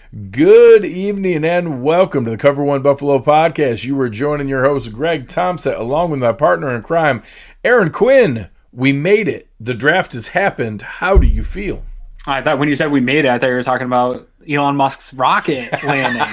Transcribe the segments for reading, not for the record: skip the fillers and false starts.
Good evening and welcome to the Cover One Buffalo podcast. You were joining your host, Greg Thompson, along with my partner in crime, Aaron Quinn. We made it. The draft has happened. How do you feel? I thought when you said we made it, I thought you were talking about Elon Musk's rocket landing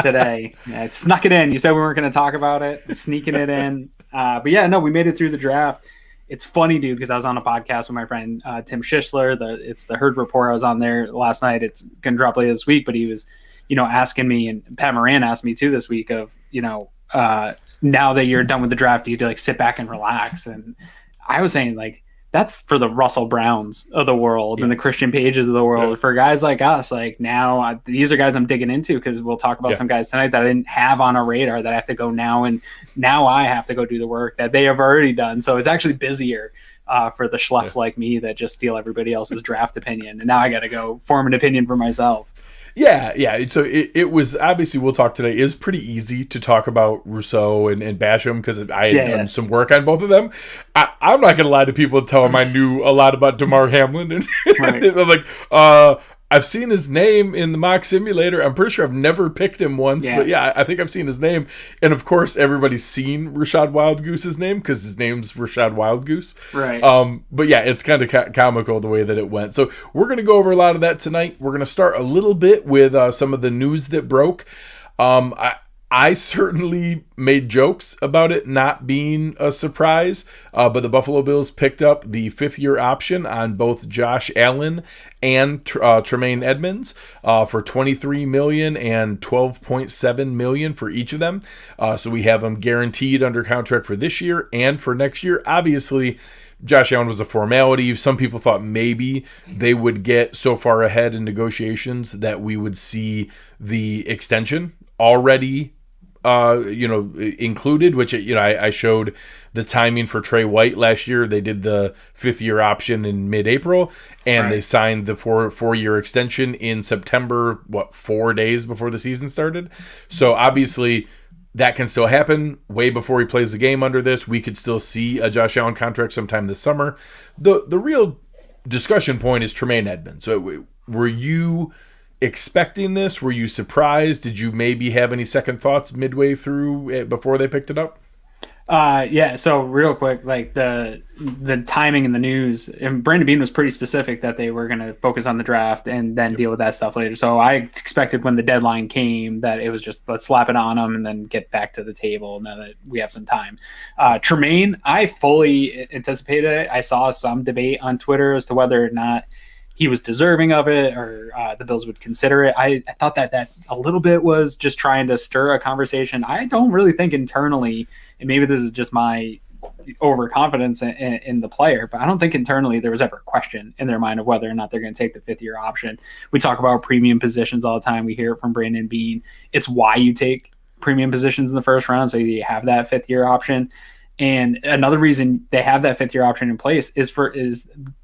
today. Yeah, I snuck it in. You said we weren't going to talk about it. I'm sneaking it in. But yeah, no, we made it through the draft. It's funny, dude, because I was on a podcast with my friend Tim Schishler. It's the Herd Report. I was on there last night. It's going to drop later this week, but he was, asking me, and Pat Moran asked me too this week of, now that you're done with the draft, you to sit back and relax. And I was saying, that's for the Russell Browns of the world and the Christian Pages of the world. Yeah. For guys like us, now, these are guys I'm digging into because we'll talk about some guys tonight that I didn't have on a radar that I have to go now. And now I have to go do the work that they have already done. So it's actually busier for the schleps like me that just steal everybody else's draft opinion. And now I got to go form an opinion for myself. Yeah. So it was, obviously we'll talk today. It was pretty easy to talk about Rousseau and Basham because I had done some work on both of them. I'm not going to lie to people and tell them I knew a lot about Damar Hamlin. And I'm I've seen his name in the mock simulator. I'm pretty sure I've never picked him once, but I think I've seen his name. And of course, everybody's seen Rashad Wild Goose's name because his name's Rashad Wild Goose. Right. But yeah, it's kind of comical the way that it went. So we're going to go over a lot of that tonight. We're going to start a little bit with some of the news that broke. I certainly made jokes about it not being a surprise, but the Buffalo Bills picked up the fifth-year option on both Josh Allen and Tremaine Edmunds for $23 million and $12.7 million for each of them. So we have them guaranteed under contract for this year and for next year. Obviously, Josh Allen was a formality. Some people thought maybe they would get so far ahead in negotiations that we would see the extension already included, which, I showed the timing for Trey White last year. They did the fifth-year option in mid-April, and they signed the four-year extension in September, 4 days before the season started. So obviously that can still happen way before he plays the game under this. We could still see a Josh Allen contract sometime this summer. The real discussion point is Tremaine Edmunds. So were you expecting this? Were you surprised? Did you maybe have any second thoughts midway through it before they picked it up? So real quick, the timing in the news, and Brandon Beane was pretty specific that they were going to focus on the draft and then deal with that stuff later. So I expected when the deadline came that it was just, let's slap it on them and then get back to the table now that we have some time. Tremaine, I fully anticipated it. I saw some debate on Twitter as to whether or not he was deserving of it or the Bills would consider it. I thought that a little bit was just trying to stir a conversation. I don't really think internally, and maybe this is just my overconfidence in the player, but I don't think internally there was ever a question in their mind of whether or not they're going to take the fifth-year option. We talk about premium positions all the time. We hear it from Brandon Beane. It's why you take premium positions in the first round, so you have that fifth-year option. And another reason they have that fifth-year option in place is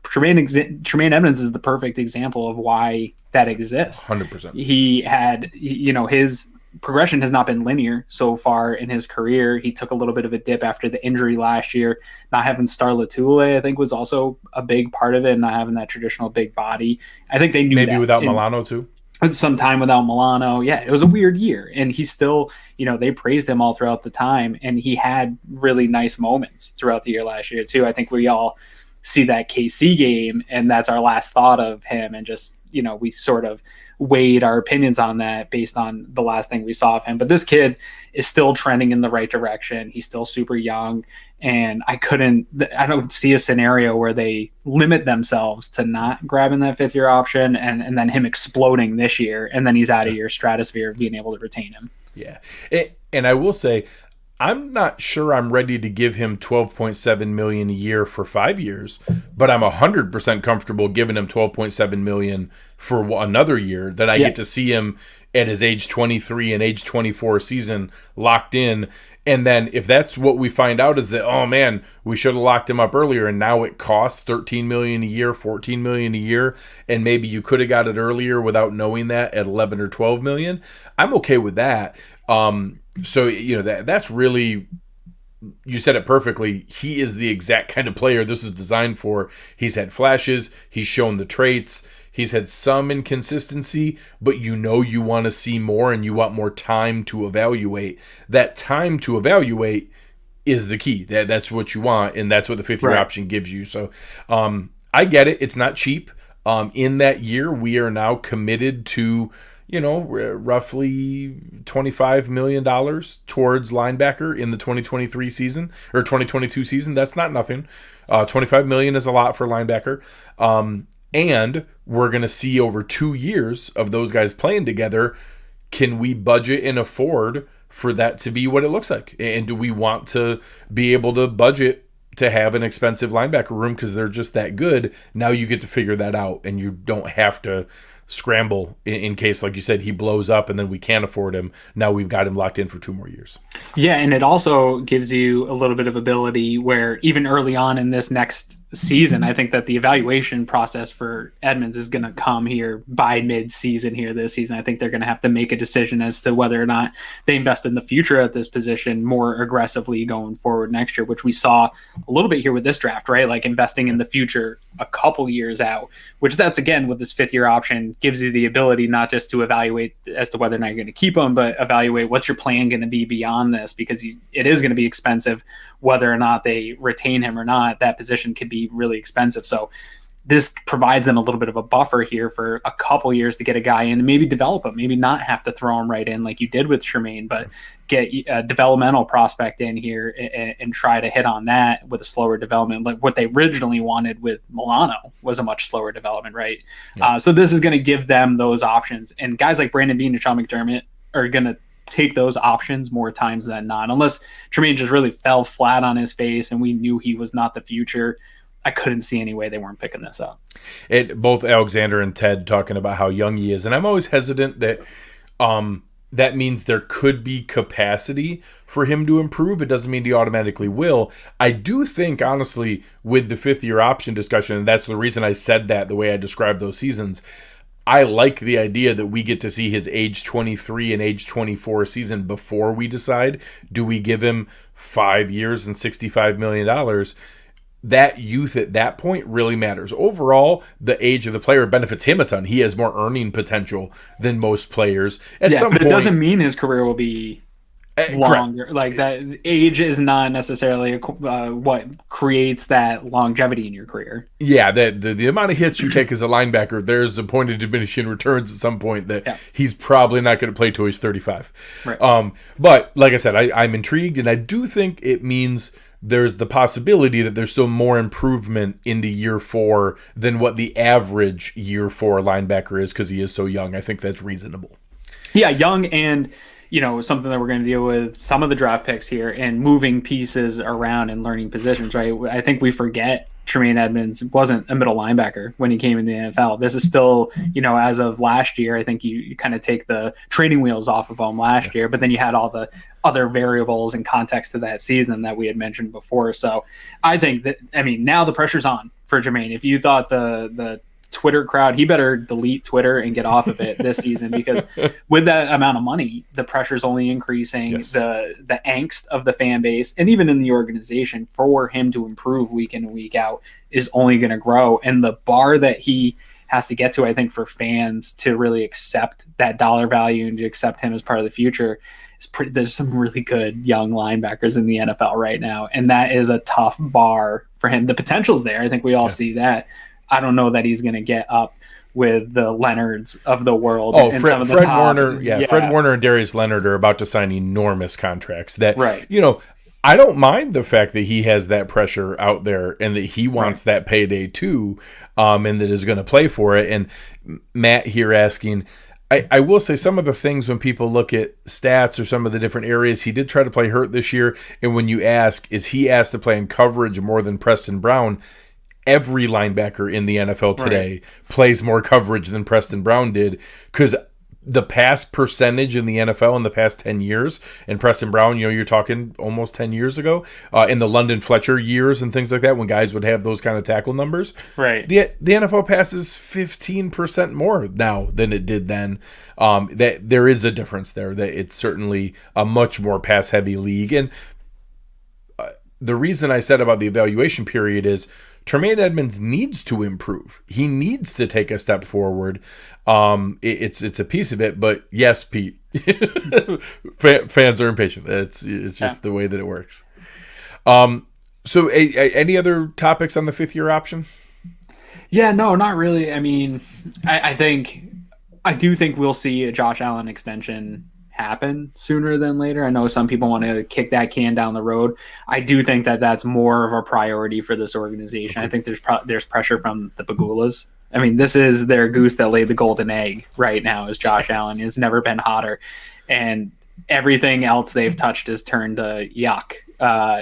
Tremaine Edmunds is the perfect example of why that exists. 100%. He had, his progression has not been linear so far in his career. He took a little bit of a dip after the injury last year. Not having Star Lotulelei, I think, was also a big part of it, not having that traditional big body. I think they knew maybe that. Without Milano, too. Some time without Milano. Yeah, it was a weird year. And he still, they praised him all throughout the time. And he had really nice moments throughout the year last year, too. I think we all see that KC game, and that's our last thought of him. And just, we sort of weighed our opinions on that based on the last thing we saw of him. But this kid is still trending in the right direction. He's still super young. And I don't see a scenario where they limit themselves to not grabbing that fifth-year option and then him exploding this year, and then he's out of your stratosphere of being able to retain him. Yeah. And I will say, I'm not sure I'm ready to give him $12.7 million a year for 5 years, but I'm 100% comfortable giving him $12.7 million for another year that I get to see him at his age 23 and age 24 season locked in. And then if that's what we find out is that, oh man, we should have locked him up earlier and now it costs $13 million a year, $14 million a year, and maybe you could have got it earlier without knowing that at 11 or 12 million, I'm okay with that. So, that's really, you said it perfectly. He is the exact kind of player this is designed for. He's had flashes. He's shown the traits. He's had some inconsistency, but you want to see more and you want more time to evaluate. That time to evaluate is the key. That's what you want, and that's what the fifth-year option gives you. So I get it. It's not cheap. In that year, we are now committed to, roughly $25 million towards linebacker in the 2023 season or 2022 season. That's not nothing. $25 million is a lot for linebacker. And we're going to see over 2 years of those guys playing together. Can we budget and afford for that to be what it looks like? And do we want to be able to budget to have an expensive linebacker room because they're just that good? Now you get to figure that out, and you don't have to scramble in case, like you said, he blows up and then we can't afford him. Now we've got him locked in for 2 more years. Yeah, and it also gives you a little bit of ability where even early on in this next season, I think that the evaluation process for Edmunds is going to come here by mid-season here this season. I think they're going to have to make a decision as to whether or not they invest in the future at this position more aggressively going forward next year, which we saw a little bit here with this draft, right? Like investing in the future a couple years out, which that's, again, with this fifth-year option, gives you the ability not just to evaluate as to whether or not you're going to keep them, but evaluate what's your plan going to be beyond this, because it is going to be expensive whether or not they retain him or not. That position could be really expensive. So this provides them a little bit of a buffer here for a couple years to get a guy in and maybe develop him, maybe not have to throw him right in like you did with Tremaine, but get a developmental prospect in here and try to hit on that with a slower development. Like what they originally wanted with Milano was a much slower development, right? Yeah. So this is going to give them those options. And guys like Brandon Beane and Sean McDermott are going to take those options more times than not. Unless Tremaine just really fell flat on his face and we knew he was not the future, I couldn't see any way they weren't picking this up. Both Alexander and Ted talking about how young he is, and I'm always hesitant that that means there could be capacity for him to improve. It doesn't mean he automatically will. I do think, honestly, with the fifth-year option discussion, and that's the reason I said that the way I described those seasons, I like the idea that we get to see his age 23 and age 24 season before we decide, do we give him 5 years and $65 million? That youth at that point really matters. Overall, the age of the player benefits him a ton. He has more earning potential than most players. At some point, it doesn't mean his career will be longer. Correct. Like that, age is not necessarily what creates that longevity in your career. Yeah, the amount of hits you take as a linebacker, there's a point of diminishing returns at some point that he's probably not going to play till he's 35. Right. But like I said, I'm intrigued, and I do think it means there's the possibility that there's still more improvement into year 4 than what the average year 4 linebacker is because he is so young. I think that's reasonable. Yeah, young and, something that we're going to deal with some of the draft picks here and moving pieces around and learning positions, right? I think we forget Tremaine Edmunds wasn't a middle linebacker when he came in the NFL. This is still, as of last year, I think you kind of take the training wheels off of him last year, but then you had all the other variables and context to that season that we had mentioned before. So I think that, now the pressure's on for Tremaine. If you thought the Twitter crowd, he better delete Twitter and get off of it this season, because with that amount of money, the pressure's only increasing. Yes. The angst of the fan base and even in the organization for him to improve week in and week out is only going to grow. And the bar that he has to get to, I think, for fans to really accept that dollar value and to accept him as part of the future is there's some really good young linebackers in the NFL right now. And that is a tough bar for him. The potential's there. I think we all see that. I don't know that he's going to get up with the Leonards of the world. Oh, Fred Warner, Fred Warner and Darius Leonard are about to sign enormous contracts. That, I don't mind the fact that he has that pressure out there and that he wants that payday too, and that is going to play for it. And Matt here asking, I will say some of the things when people look at stats or some of the different areas, he did try to play hurt this year. And when you ask, is he asked to play in coverage more than Preston Brown? Every linebacker in the NFL today plays more coverage than Preston Brown did, because the pass percentage in the NFL in the past 10 years, and Preston Brown, you're talking almost 10 years ago, in the London Fletcher years and things like that, when guys would have those kind of tackle numbers. Right. The NFL passes 15% more now than it did then. That there is a difference there. That it's certainly a much more pass-heavy league. And the reason I said about the evaluation period is Tremaine Edmunds needs to improve. He needs to take a step forward. It's a piece of it, but yes, Pete, fans are impatient. It's just the way that it works. So any other topics on the 5th-year option? Yeah, no, not really. I mean, I do think we'll see a Josh Allen extension happen sooner than later. I know some people want to kick that can down the road. I do think that that's more of a priority for this organization. I think there's pressure from the Pagulas. I mean, this is their goose that laid the golden egg right now is Josh Allen. It's never been hotter. And everything else they've touched has turned to yuck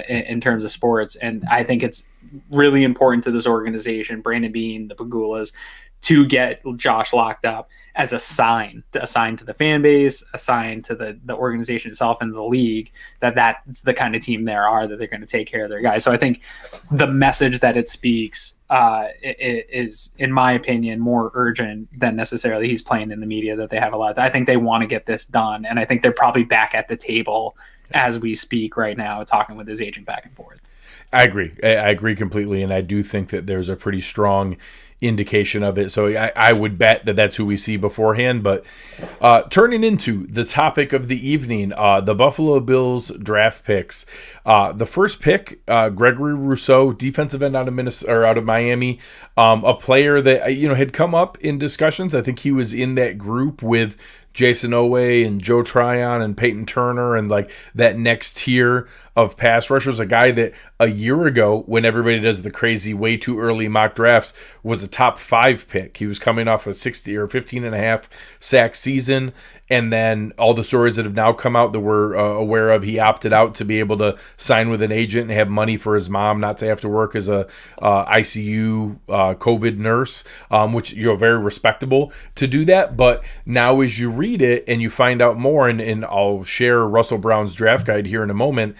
in terms of sports. And I think it's really important to this organization, Brandon Beane, the Pagulas, to get Josh locked up as a sign to the fan base, a sign to the organization itself and the league that's the kind of team that they're going to take care of their guys. So I think the message that it speaks is, in my opinion, more urgent than necessarily he's playing in the media that they have a lot. I think they want to get this done, and I think they're probably back at the table as we speak right now, talking with his agent back and forth. I agree completely, and I do think that there's a pretty strong indication of it. So I would bet that that's who we see beforehand. But turning into the topic of the evening, the Buffalo Bills draft picks. The first pick, Gregory Rousseau, defensive end out of Minnesota or out of Miami, a player that had come up in discussions. I think he was in that group with Jason Owe and Joe Tryon and Peyton Turner and like that next tier of pass rushers, a guy that a year ago, when everybody does the crazy way too early mock drafts, was a top 5 pick. He was coming off a 60 or 15 and a half sack season. And then all the stories that have now come out that we're aware of, he opted out to be able to sign with an agent and have money for his mom, not to have to work as a ICU COVID nurse, which very respectable to do that. But now as you read it and you find out more, and I'll share Russell Brown's draft guide here in a moment,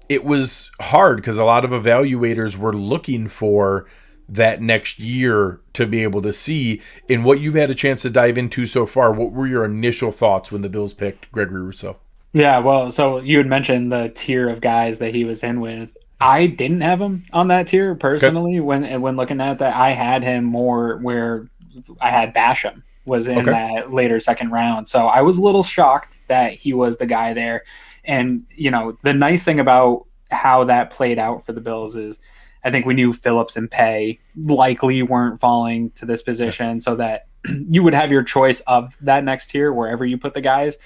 it was hard because a lot of evaluators were looking for that next year to be able to see. In what you've had a chance to dive into so far, what were your initial thoughts when the Bills picked Gregory Rousseau? Yeah, well, so you had mentioned the tier of guys that he was in with. I didn't have him on that tier personally. Okay. When looking at that, I had him more where I had Basham was in that later second round. So I was a little shocked that he was the guy there. And, the nice thing about how that played out for the Bills is I think we knew Phillips and Pay likely weren't falling to this position, so that you would have your choice of that next tier wherever you put the guys,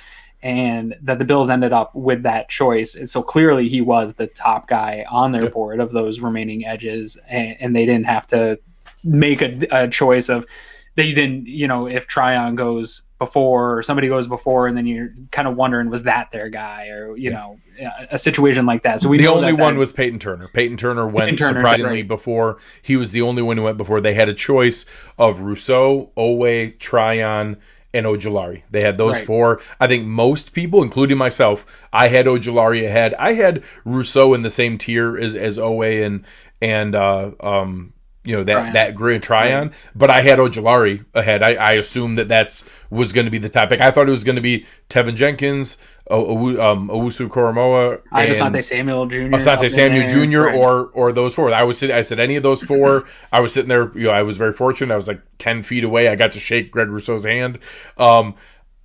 and that the Bills ended up with that choice. And so clearly he was the top guy on their board of those remaining edges, and they didn't have to make a choice of they didn't, if Tryon goes before or somebody goes before, and then you're kind of wondering, was that their guy, or a situation like that. So the only one was Peyton Turner. Peyton Turner went surprisingly before. He was the only one who went before. They had a choice of Rousseau, Owe, Tryon, and Ojulari. They had those 4. I think most people, including myself, I had Ojulari ahead. I had Rousseau in the same tier as Owe and that great Tryon, but I had Ojulari ahead. I assumed that was going to be the topic. I thought it was going to be Tevin Jenkins, Owusu Koromoa, Asante Samuel Jr. Or those 4. I said any of those 4. I was sitting there. I was very fortunate. I was like 10 feet away. I got to shake Greg Rousseau's hand.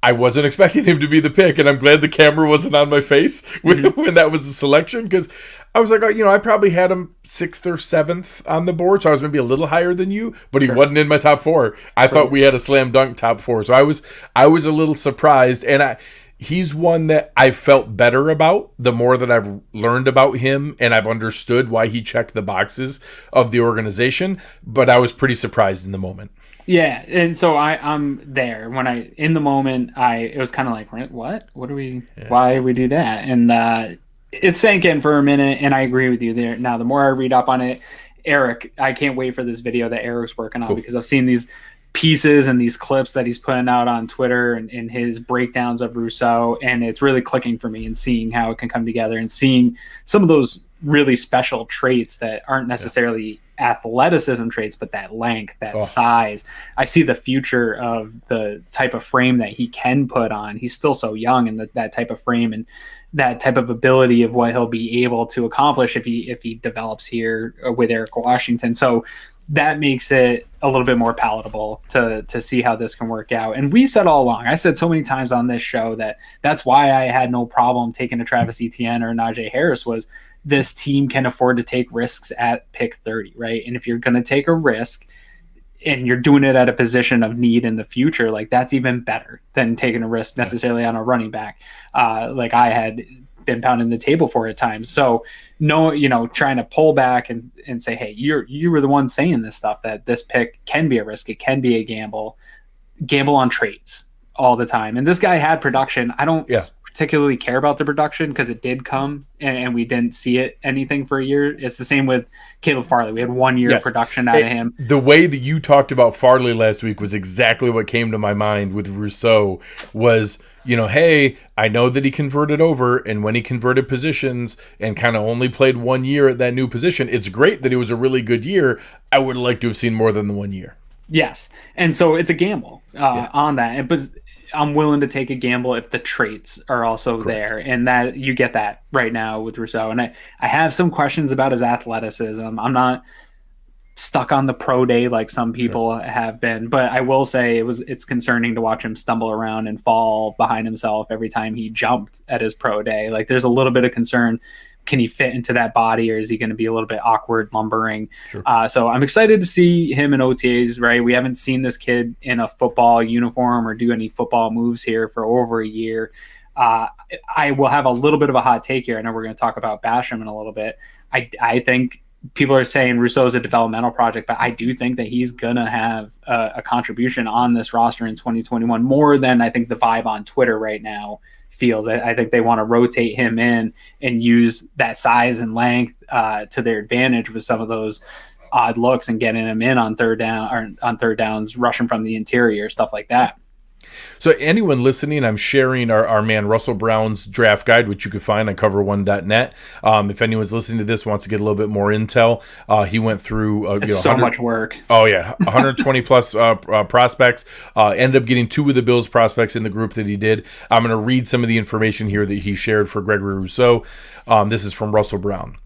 I wasn't expecting him to be the pick, and I'm glad the camera wasn't on my face when that was the selection, because I was like, I probably had him 6th or 7th on the board, so I was maybe a little higher than you, but he wasn't in my top 4. I thought we had a slam dunk top 4, so I was a little surprised, and he's one that I felt better about the more that I've learned about him, and I've understood why he checked the boxes of the organization, but I was pretty surprised in the moment. Yeah, and so I'm there when in the moment it was kind of like, what do we? Yeah. Why we do that? And it sank in for a minute, and I agree with you there. Now, the more I read up on it, Eric, I can't wait for this video that Eric's working on, because I've seen these pieces and these clips that he's putting out on Twitter and his breakdowns of Rousseau, and it's really clicking for me and seeing how it can come together and seeing some of those really special traits that aren't necessarily athleticism traits, but that length, that size. I see the future of the type of frame that he can put on. He's still so young, and that type of frame and that type of ability of what he'll be able to accomplish if he develops here with Eric Washington. So that makes it a little bit more palatable to see how this can work out. And we said all along, I said so many times on this show that's why I had no problem taking a Travis Etienne or Najee Harris, was this team can afford to take risks at pick 30, right? And if you're going to take a risk and you're doing it at a position of need in the future, like that's even better than taking a risk necessarily on a running back. Like I had been pounding the table for at times. So trying to pull back and say, hey, you were the one saying this stuff, that this pick can be a risk. It can be a gamble on traits all the time. And this guy had production. I don't particularly care about the production because it did come and we didn't see anything for a year. It's the same with Caleb Farley. We had 1 year of production out of him. The way that you talked about Farley last week was exactly what came to my mind with Rousseau was, hey, I know that he converted over, and when he converted positions and kind of only played 1 year at that new position, it's great that it was a really good year. I would like to have seen more than the 1 year. Yes. And so it's a gamble on that. But I'm willing to take a gamble if the traits are also there, and that you get that right now with Rousseau. And I have some questions about his athleticism. I'm not stuck on the pro day like some people have been, but I will say it's concerning to watch him stumble around and fall behind himself every time he jumped at his pro day. Like there's a little bit of concern. Can he fit into that body, or is he going to be a little bit awkward lumbering? So I'm excited to see him in OTAs, right? We haven't seen this kid in a football uniform or do any football moves here for over a year. I will have a little bit of a hot take here. I know we're going to talk about Basham in a little bit. I think people are saying Rousseau is a developmental project, but I do think that he's going to have a contribution on this roster in 2021 more than I think the vibe on Twitter right now feels. I think they want to rotate him in and use that size and length to their advantage with some of those odd looks and getting him in on third downs, rushing from the interior, stuff like that. So anyone listening, I'm sharing our man Russell Brown's draft guide, which you can find on cover1.net. If anyone's listening to this, wants to get a little bit more intel, he went through so much work. Oh yeah, 120 plus prospects. Ended up getting 2 of the Bills prospects in the group that he did. I'm going to read some of the information here that he shared for Gregory Rousseau. This is from Russell Brown.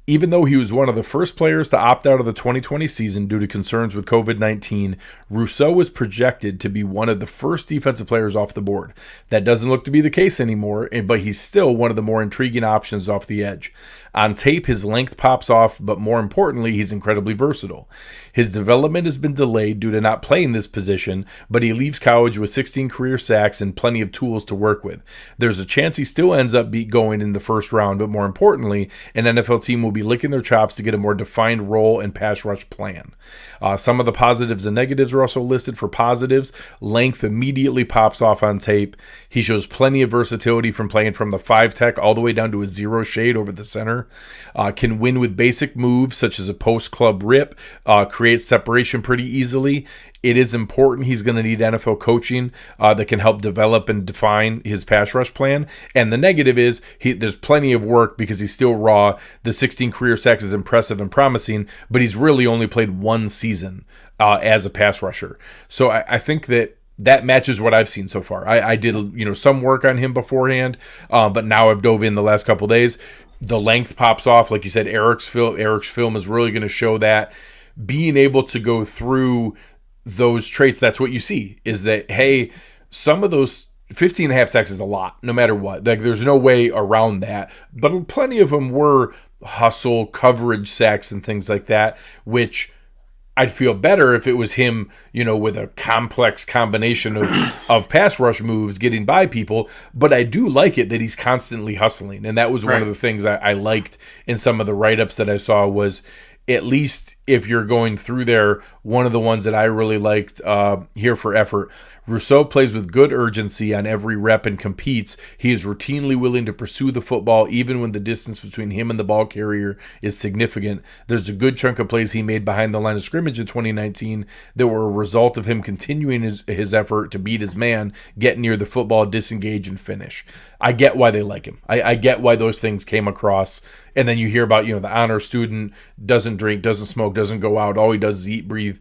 Even though he was one of the first players to opt out of the 2020 season due to concerns with COVID-19, Rousseau was projected to be one of the first defensive players off the board. That doesn't look to be the case anymore, but he's still one of the more intriguing options off the edge. On tape, his length pops off, but more importantly, he's incredibly versatile. His development has been delayed due to not playing this position, but he leaves college with 16 career sacks and plenty of tools to work with. There's a chance he still ends up going in the first round, but more importantly, an NFL team will be licking their chops to get a more defined role and pass rush plan. Some of the positives and negatives are also listed. For positives, length immediately pops off on tape. He shows plenty of versatility from playing from the 5 tech all the way down to a 0 shade over the center. Can win with basic moves such as a post club rip, creates separation pretty easily. It is important he's going to need NFL coaching that can help develop and define his pass rush plan. And the negative is there's plenty of work because he's still raw. The 16 career sacks is impressive and promising, but he's really only played 1 season as a pass rusher. So I think that matches what I've seen so far. I did some work on him beforehand, but now I've dove in the last couple days. The length pops off, like you said. Eric's film is really going to show that. Being able to go through those traits, that's what you see, is that, hey, some of those 15 and a half sacks is a lot, no matter what. Like, there's no way around that. But plenty of them were hustle, coverage sacks and things like that, which I'd feel better if it was him, with a complex combination of pass rush moves getting by people. But I do like it that he's constantly hustling. And that was one of the things I liked in some of the write-ups that I saw was, at least if you're going through there, one of the ones that I really liked here for effort, Rousseau plays with good urgency on every rep and competes. He is routinely willing to pursue the football even when the distance between him and the ball carrier is significant. There's a good chunk of plays he made behind the line of scrimmage in 2019 that were a result of him continuing his effort to beat his man, get near the football, disengage, and finish. I get why they like him. I get why those things came across. And then you hear about, the honor student, doesn't drink, doesn't smoke, doesn't go out. All he does is eat, breathe,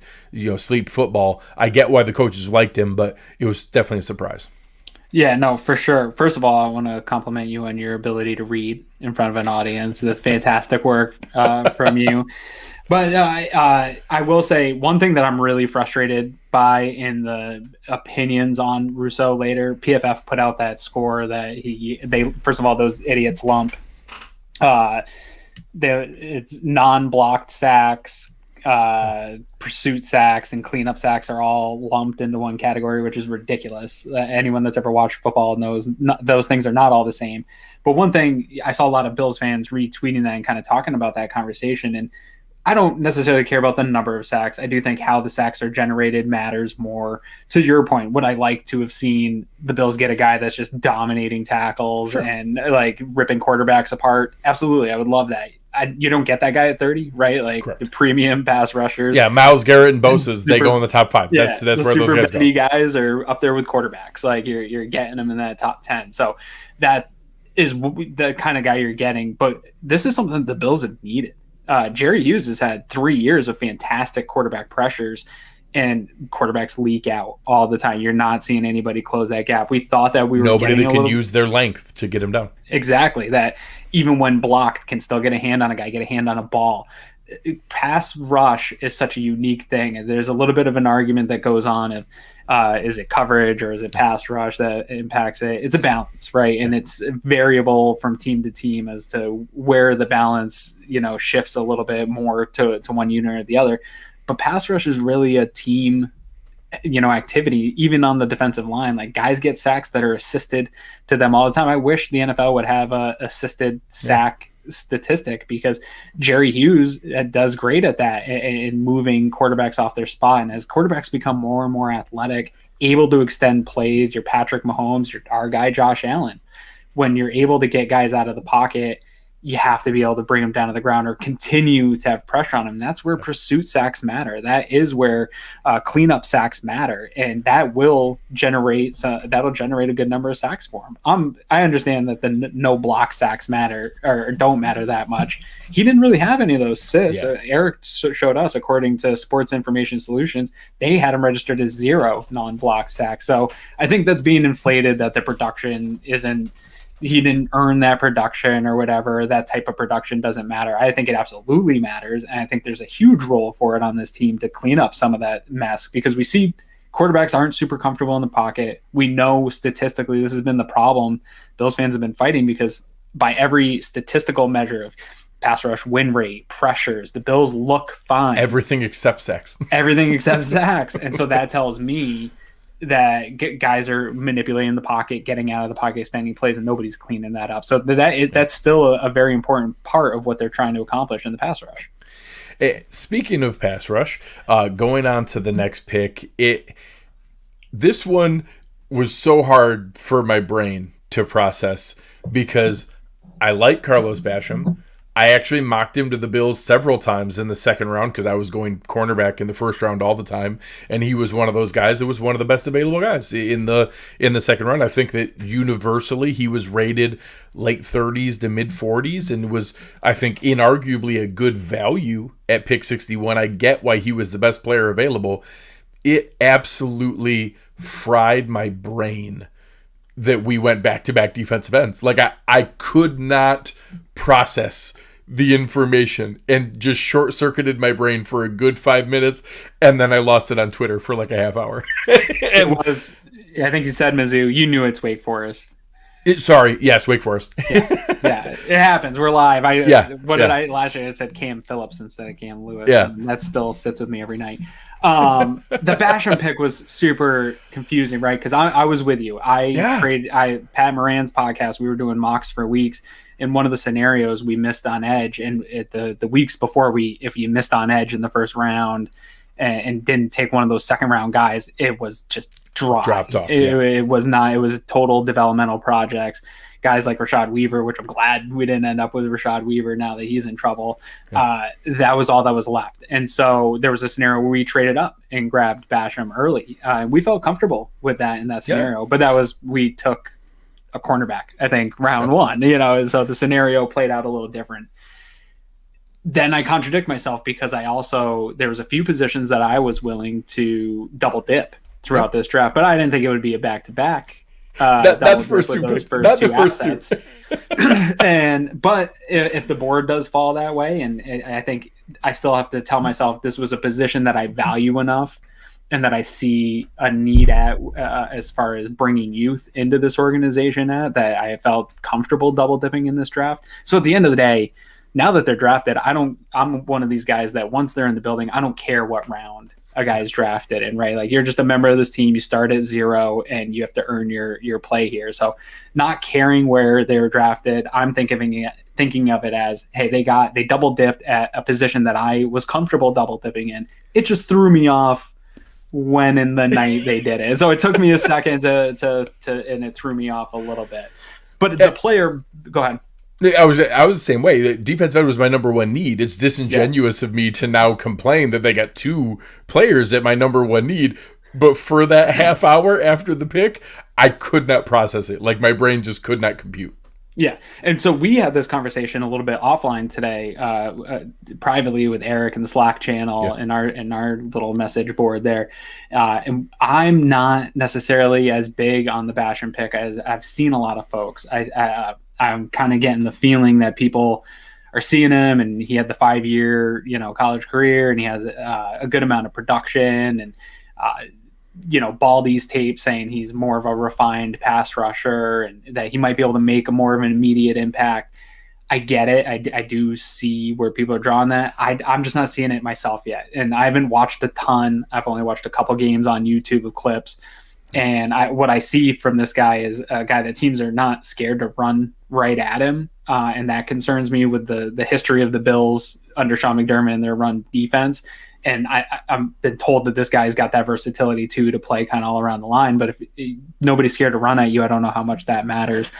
sleep, football. I get why the coaches liked him, but it was definitely a surprise. Yeah, no, for sure. First of all, I want to compliment you on your ability to read in front of an audience. That's fantastic work from you. But I will say one thing that I'm really frustrated by in the opinions on Rousseau later. PFF put out that score that they first of all, those idiots lump it's non-blocked sacks, pursuit sacks, and cleanup sacks are all lumped into one category, which is ridiculous. Anyone that's ever watched football knows those things are not all the same. But one thing, I saw a lot of Bills fans retweeting that and kind of talking about that conversation, and I don't necessarily care about the number of sacks. I do think how the sacks are generated matters more. To your point, would I like to have seen the Bills get a guy that's just dominating tackles and like ripping quarterbacks apart? Absolutely. I would love that. You don't get that guy at 30, right? Like Correct. The premium pass rushers. Yeah, Myles Garrett and Bosa's, they go in the top 5. Yeah, that's where those guys go. Guys are up there with quarterbacks. Like you're getting them in that top 10. So that is the kind of guy you're getting. But this is something that the Bills have needed. Jerry Hughes has had 3 years of fantastic quarterback pressures, and quarterbacks leak out all the time. You're not seeing anybody close that gap. We thought that we were nobody that can use their length to get him down. Exactly. That even when blocked can still get a hand on a guy, get a hand on a ball. Pass rush is such a unique thing. There's a little bit of an argument that goes on of is it coverage or is it pass rush that impacts it? It's a balance, right? And it's variable from team to team as to where the balance, shifts a little bit more to one unit or the other. But pass rush is really a team, activity, even on the defensive line. Like guys get sacks that are assisted to them all the time. I wish the NFL would have a assisted sack statistic, because Jerry Hughes does great at that in moving quarterbacks off their spot. And as quarterbacks become more and more athletic, able to extend plays, your Patrick Mahomes, our guy Josh Allen, when you're able to get guys out of the pocket, you have to be able to bring them down to the ground or continue to have pressure on them. That's where pursuit sacks matter. That is where cleanup sacks matter, and that will generate that'll generate a good number of sacks for him. I understand that the no block sacks matter or don't matter that much. He didn't really have any of those assists. Eric showed us, according to Sports Information Solutions, they had him registered as 0 non-block sacks. So I think that's being inflated, that the production isn't. He didn't earn that production or whatever. That type of production doesn't matter. I think it absolutely matters. And I think there's a huge role for it on this team to clean up some of that mess, because we see quarterbacks aren't super comfortable in the pocket. We know statistically this has been the problem Bills fans have been fighting, because by every statistical measure of pass rush win rate, pressures, the Bills look fine. Everything except sacks. Everything except sacks. And so that tells me that guys are manipulating the pocket, getting out of the pocket, extending plays, and nobody's cleaning that up. So that's still a very important part of what they're trying to accomplish in the pass rush. Speaking of pass rush, going on to the next pick, this one was so hard for my brain to process, because I like Carlos Basham. I actually mocked him to the Bills several times in the second round, because I was going cornerback in the first round all the time, and he was one of those guys that was one of the best available guys in the second round. I think that universally he was rated late 30s to mid 40s and was, I think, inarguably a good value at pick 61. I get why he was the best player available. It absolutely fried my brain that we went back-to-back defensive ends. Like I could not process the information, and just short-circuited my brain for a good 5 minutes, and then I lost it on Twitter for like a half hour. It was, I think you said Mizzou, you knew it's Wake Forest. Yes, Wake Forest. Yeah, it happens. We're live. What did I last year? I said Cam Phillips instead of Cam Lewis. Yeah. And that still sits with me every night. The Basham pick was super confusing, right? Because I was with you. Pat Moran's podcast, we were doing mocks for weeks. In one of the scenarios, we missed on edge, and the weeks before, if you missed on edge in the first round and didn't take one of those second round guys, it was just dropped off. It was not. It was total developmental projects. Guys like Rashad Weaver, which I'm glad we didn't end up with Rashad Weaver now that he's in trouble. Yeah. That was all that was left. And so there was a scenario where we traded up and grabbed Basham early. We felt comfortable with that in that scenario, but we took a cornerback, I think, round one, so the scenario played out a little different. Then I contradict myself because there was a few positions that I was willing to double dip throughout this draft, but I didn't think it would be a back-to-back. Not the first two. But if the board does fall that way, and I think I still have to tell myself this was a position that I value enough and that I see a need at as far as bringing youth into this organization that I felt comfortable double dipping in this draft. So at the end of the day, now that they're drafted, I'm one of these guys that once they're in the building, I don't care what round a guy's drafted in, right? Like, you're just a member of this team. You start at 0 and you have to earn your play here. So not caring where they were drafted, I'm thinking of it as, hey, they double dipped at a position that I was comfortable double dipping in. It just threw me off when in the night they did it. So it took me a second to and it threw me off a little bit. But the player, go ahead. I was the same way. The defense end was my number one need. It's disingenuous of me to now complain that they got 2 players at my number one need. But for that half hour after the pick, I could not process it. Like, my brain just could not compute. Yeah. And so we had this conversation a little bit offline today, privately with Eric in the Slack channel and our little message board there. And I'm not necessarily as big on the Basham pick as I've seen a lot of folks. I'm kind of getting the feeling that people are seeing him, and he had the 5-year, college career, and he has a good amount of production, and Baldy's tape saying he's more of a refined pass rusher and that he might be able to make more of an immediate impact. I get it. I do see where people are drawing that. I'm just not seeing it myself yet. And I haven't watched a ton. I've only watched a couple games on YouTube of clips. And what I see from this guy is a guy that teams are not scared to run right at him. And that concerns me with the history of the Bills under Sean McDermott and their run defense. And I'm been told that this guy's got that versatility too to play kind of all around the line. But if nobody's scared to run at you, I don't know how much that matters.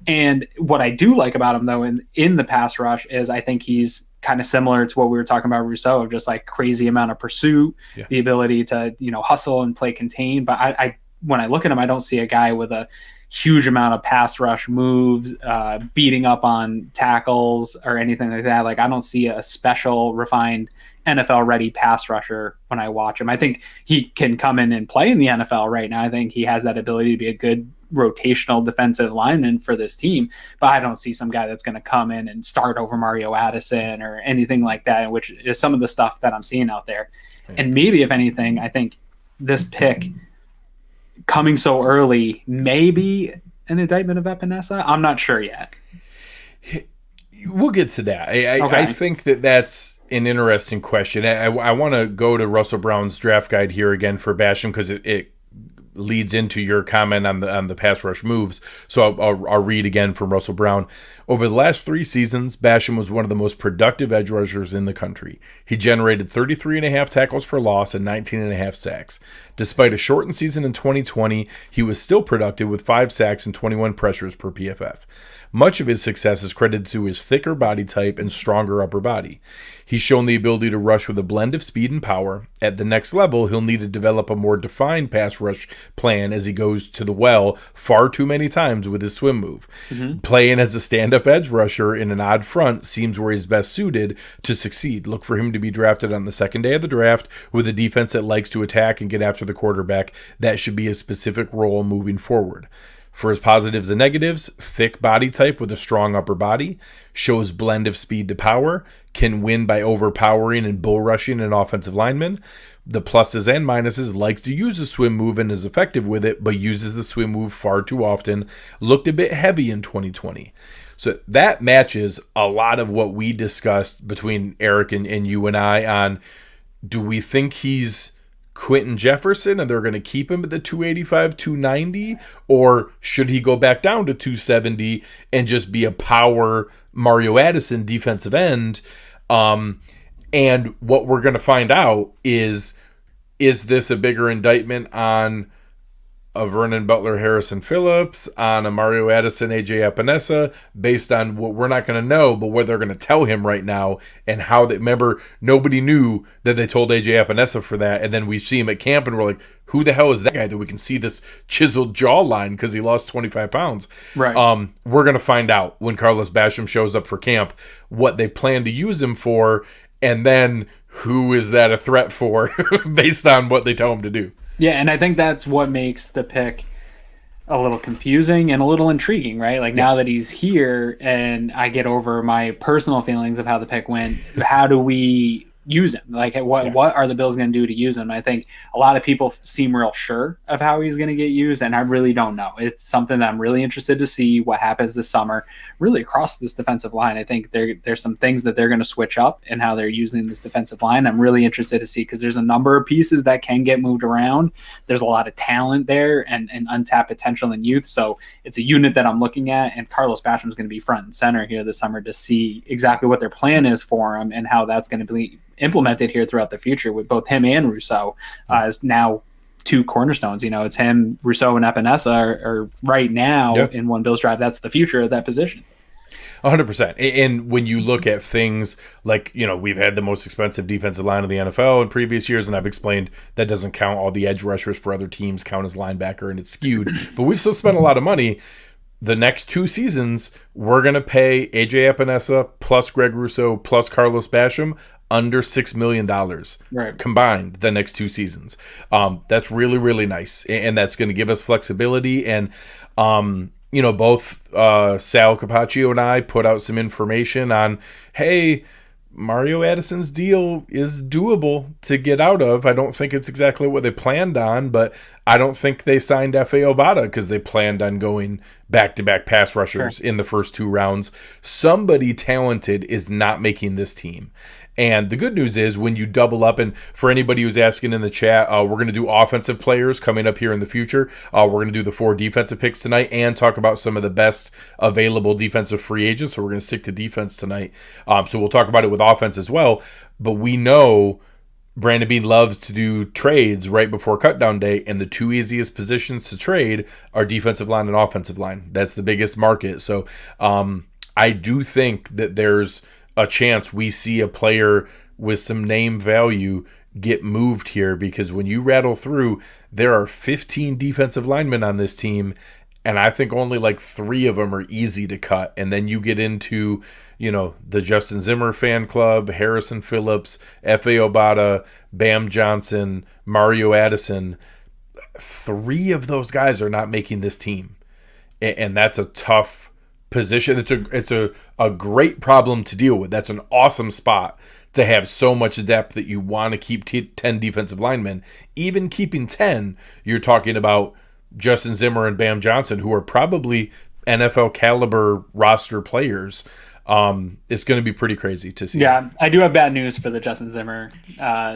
And what I do like about him, though, in the pass rush is I think he's kind of similar to what we were talking about Rousseau, of just like crazy amount of pursuit, the ability to, hustle and play contain. But I when I look at him, I don't see a guy with a huge amount of pass rush moves, beating up on tackles or anything like that. Like, I don't see a special refined NFL ready pass rusher when I watch him. I think he can come in and play in the NFL right now. I think he has that ability to be a good rotational defensive lineman for this team, but I don't see some guy that's going to come in and start over Mario Addison or anything like that, which is some of the stuff that I'm seeing out there. And maybe, if anything, I think this pick coming so early may be an indictment of Epinesa. I'm not sure yet. We'll get to that. I think that's an interesting question. I want to go to Russell Brown's draft guide here again for Basham, because it leads into your comment on the pass rush moves. So I'll read again from Russell Brown. Over the last 3 seasons, Basham was one of the most productive edge rushers in the country. He generated 33.5 tackles for loss and 19.5 sacks. Despite a shortened season in 2020, he was still productive with 5 sacks and 21 pressures per PFF. Much of his success is credited to his thicker body type and stronger upper body. He's shown the ability to rush with a blend of speed and power. At the next level, he'll need to develop a more defined pass rush plan as he goes to the well far too many times with his swim move. Playing as a stand-up edge rusher in an odd front seems where he's best suited to succeed. Look for him to be drafted on the second day of the draft with a defense that likes to attack and get after the quarterback. That should be a specific role moving forward. For his positives and negatives, thick body type with a strong upper body, shows blend of speed to power, can win by overpowering and bull rushing an offensive lineman. The pluses and minuses, likes to use the swim move and is effective with it, but uses the swim move far too often. Looked a bit heavy in 2020. So that matches a lot of what we discussed between Eric and you and I on, do we think he's Quentin Jefferson and they're going to keep him at the 285, 290? Or should he go back down to 270 and just be a power Mario Addison defensive end? And what we're going to find out is this a bigger indictment on a Vernon Butler, Harrison Phillips, on a Mario Addison, AJ Epinesa, based on what we're not going to know, but what they're going to tell him right now, and how they, remember, nobody knew that they told AJ Epinesa for that, and then we see him at camp and we're like, who the hell is that guy that we can see this chiseled jawline because he lost 25 pounds? Right. We're going to find out when Carlos Basham shows up for camp what they plan to use him for, and then who is that a threat for based on what they tell him to do. Yeah, and I think that's what makes the pick a little confusing and a little intriguing, right? Like, now that he's here and I get over my personal feelings of how the pick went, how do we use him? Like, what are the Bills going to do to use him? I think a lot of people seem real sure of how he's going to get used, and I really don't know. It's something that I'm really interested to see what happens this summer, really across this defensive line. I think there's some things that they're going to switch up in how they're using this defensive line. I'm really interested to see, because there's a number of pieces that can get moved around. There's a lot of talent there and untapped potential in youth. So it's a unit that I'm looking at, and Carlos Basham is going to be front and center here this summer to see exactly what their plan is for him and how that's going to be implemented here throughout the future with both him and Rousseau as now two cornerstones. You know, it's him, Rousseau, and Epinesa are right now in one Bills drive. That's the future of that position. 100%. And when you look at things like, you know, we've had the most expensive defensive line in the NFL in previous years, and I've explained that doesn't count all the edge rushers for other teams, count as linebacker, and it's skewed. But we've still spent a lot of money. The next 2 seasons, we're going to pay AJ Epinesa plus Greg Rousseau plus Carlos Basham under $6 million combined the next 2 seasons. That's really, really nice. And that's going to give us flexibility. And, you know, both Sal Capaccio and I put out some information on, hey, Mario Addison's deal is doable to get out of. I don't think it's exactly what they planned on, but I don't think they signed F.A. Obata because they planned on going back-to-back pass rushers in the first 2 rounds. Somebody talented is not making this team. And the good news is when you double up, and for anybody who's asking in the chat, we're going to do offensive players coming up here in the future. We're going to do the 4 defensive picks tonight and talk about some of the best available defensive free agents. So we're going to stick to defense tonight. So we'll talk about it with offense as well. But we know Brandon Beane loves to do trades right before cutdown day, and the 2 easiest positions to trade are defensive line and offensive line. That's the biggest market. So I do think that there's a chance we see a player with some name value get moved here, because when you rattle through, there are 15 defensive linemen on this team, and I think only like 3 of them are easy to cut. And then you get into, you know, the Justin Zimmer fan club, Harrison Phillips, F.A. Obata, Bam Johnson, Mario Addison. 3 of those guys are not making this team, and that's a tough position. It's a great problem to deal with. That's an awesome spot to have so much depth that you want to keep 10 defensive linemen. Even keeping 10, you're talking about Justin Zimmer and Bam Johnson, who are probably NFL caliber roster players. It's going to be pretty crazy to see. Yeah, I do have bad news for the Justin Zimmer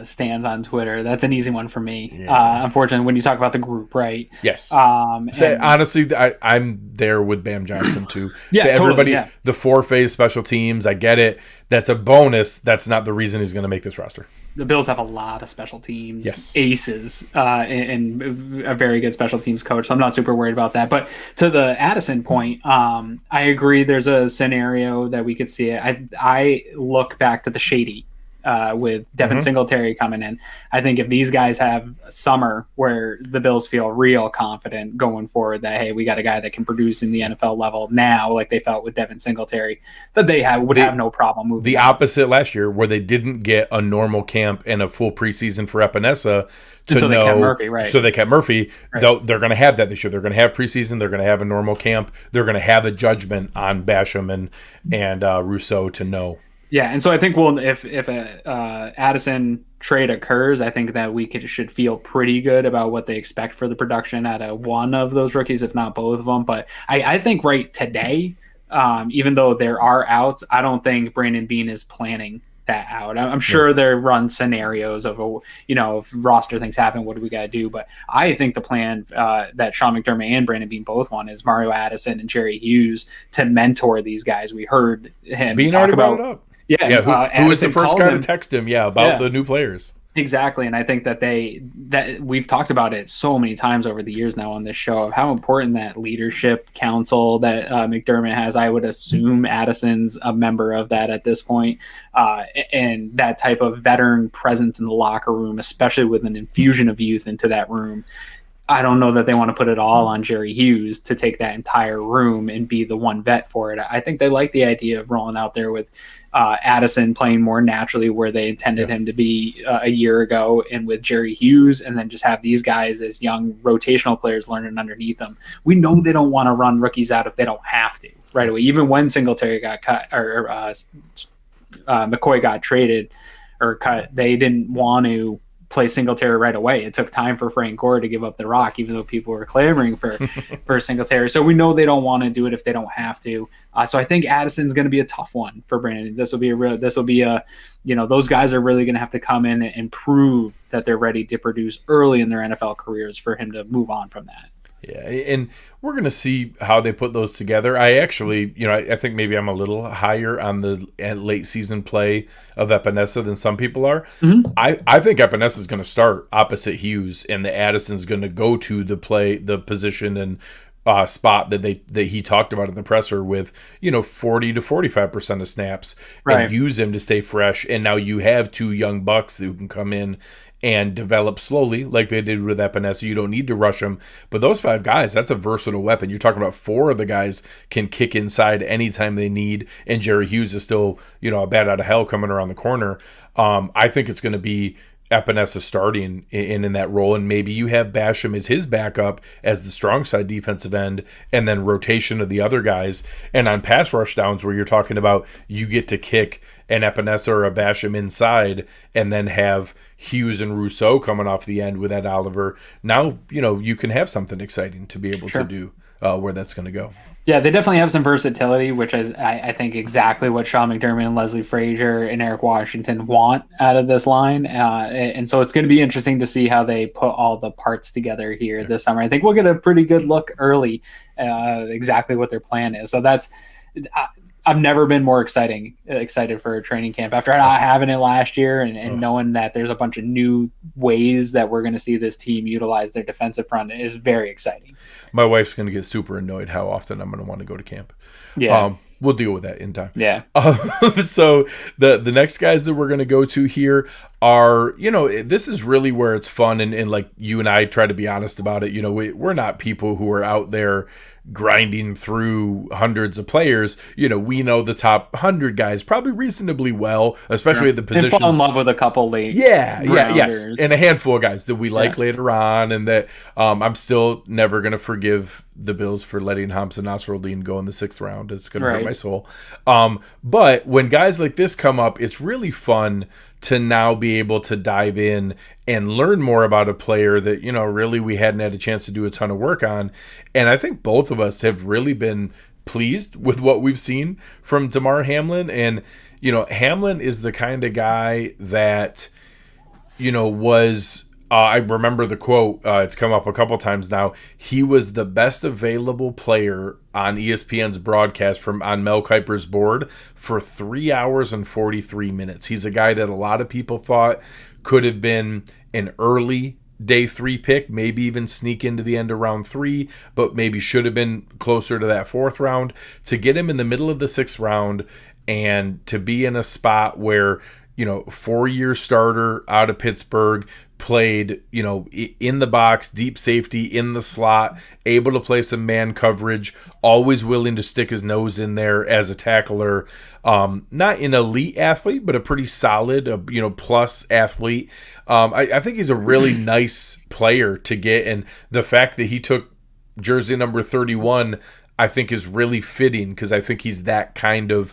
stands on Twitter. That's an easy one for me. Yeah. Unfortunately, when you talk about the group, right? Yes. Honestly, I'm there with Bam Johnson too. Yeah, to everybody, totally, yeah. The 4-phase special teams, I get it. That's a bonus. That's not the reason he's going to make this roster. The Bills have a lot of special teams aces and a very good special teams coach, so I'm not super worried about that. But to the Addison point, I agree there's a scenario that we could see it. I look back to the Shady with Devin Singletary coming in. I think if these guys have a summer where the Bills feel real confident going forward that, hey, we got a guy that can produce in the NFL level now, like they felt with Devin Singletary, that they would have no problem moving. The opposite last year, where they didn't get a normal camp and a full preseason for Epinesa. So they kept Murphy, right? So they kept Murphy. Right. They're going to have that this year. They're going to have preseason. They're going to have a normal camp. They're going to have a judgment on Basham and Rousseau to know. Yeah, and so I think if a Addison trade occurs, I think that we should feel pretty good about what they expect for the production out of one of those rookies, if not both of them. But I think right today, even though there are outs, I don't think Brandon Beane is planning that out. I'm sure they run scenarios of, if roster things happen, what do we got to do? But I think the plan that Sean McDermott and Brandon Beane both want is Mario Addison and Jerry Hughes to mentor these guys. We heard him Beane talk about brought it up. Yeah, who was the first guy to text him? Yeah, about the new players. Exactly, and I think that we've talked about it so many times over the years now on this show of how important that leadership council that McDermott has. I would assume Addison's a member of that at this point, and that type of veteran presence in the locker room, especially with an infusion of youth into that room. I don't know that they want to put it all on Jerry Hughes to take that entire room and be the one vet for it. I think they like the idea of rolling out there with Addison playing more naturally where they intended him to be a year ago, and with Jerry Hughes, and then just have these guys as young rotational players learning underneath them. We know they don't want to run rookies out if they don't have to right away. Even when Singletary got cut or McCoy got traded or cut, they didn't want to play Singletary right away. It took time for Frank Gore to give up the rock, even though people were clamoring for Singletary. So we know they don't want to do it if they don't have to. So I think Addison's going to be a tough one for Brandon. This will be a those guys are really going to have to come in and prove that they're ready to produce early in their NFL careers for him to move on from that. Yeah, and we're going to see how they put those together. I actually, I think maybe I'm a little higher on the late season play of Epinesa than some people are. Mm-hmm. I think Epinesa is going to start opposite Hughes, and the Addison's going to go to the position and spot that he talked about in the presser with 40 to 45% of snaps, and use him to stay fresh. And now you have two young bucks who can come in and develop slowly like they did with Epinesa. You don't need to rush them. But those five guys, that's a versatile weapon. You're talking about four of the guys can kick inside anytime they need, and Jerry Hughes is still, a bat out of hell coming around the corner. I think it's going to be Epinesa starting in that role, and maybe you have Basham as his backup as the strong side defensive end, and then rotation of the other guys. And on pass rush downs where you're talking about you get to kick an Epinesa or a Basham inside and then have Hughes and Rousseau coming off the end with Ed Oliver. Now, you can have something exciting to be able to do where that's going to go. Yeah, they definitely have some versatility, which is, I think, exactly what Sean McDermott and Leslie Frazier and Eric Washington want out of this line. And so it's going to be interesting to see how they put all the parts together here this summer. I think we'll get a pretty good look early exactly what their plan is. So that's I've never been more excited for a training camp after not having it last year and knowing that there's a bunch of new ways that we're going to see this team utilize their defensive front is very exciting. My wife's going to get super annoyed how often I'm going to want to go to camp. Yeah. We'll deal with that in time. Yeah. So the next guys that we're going to go to here are, this is really where it's fun. And like you and I try to be honest about it. We're not people who are out there grinding through hundreds of players. We know the top 100 guys probably reasonably well, especially at the positions. And fall in love with a couple late yes, and a handful of guys that we like later on, and that I'm still never going to forgive the Bills for letting Hamza Nasruddin go in the 6th round. It's going to hurt my soul. But when guys like this come up, it's really fun to now be able to dive in and learn more about a player that, really we hadn't had a chance to do a ton of work on. And I think both of us have really been pleased with what we've seen from Damar Hamlin. And, Hamlin is the kind of guy that, was... I remember the quote, it's come up a couple times now. He was the best available player on ESPN's broadcast on Mel Kiper's board for 3 hours and 43 minutes. He's a guy that a lot of people thought could have been an early day 3 pick, maybe even sneak into the end of round 3, but maybe should have been closer to that 4th round. To get him in the middle of the 6th round and to be in a spot where 4-year starter out of Pittsburgh, played, in the box, deep safety, in the slot, able to play some man coverage, always willing to stick his nose in there as a tackler. Not an elite athlete, but a pretty solid, plus athlete. I think he's a really nice player to get, and the fact that he took jersey number 31, I think is really fitting, because I think he's that kind of,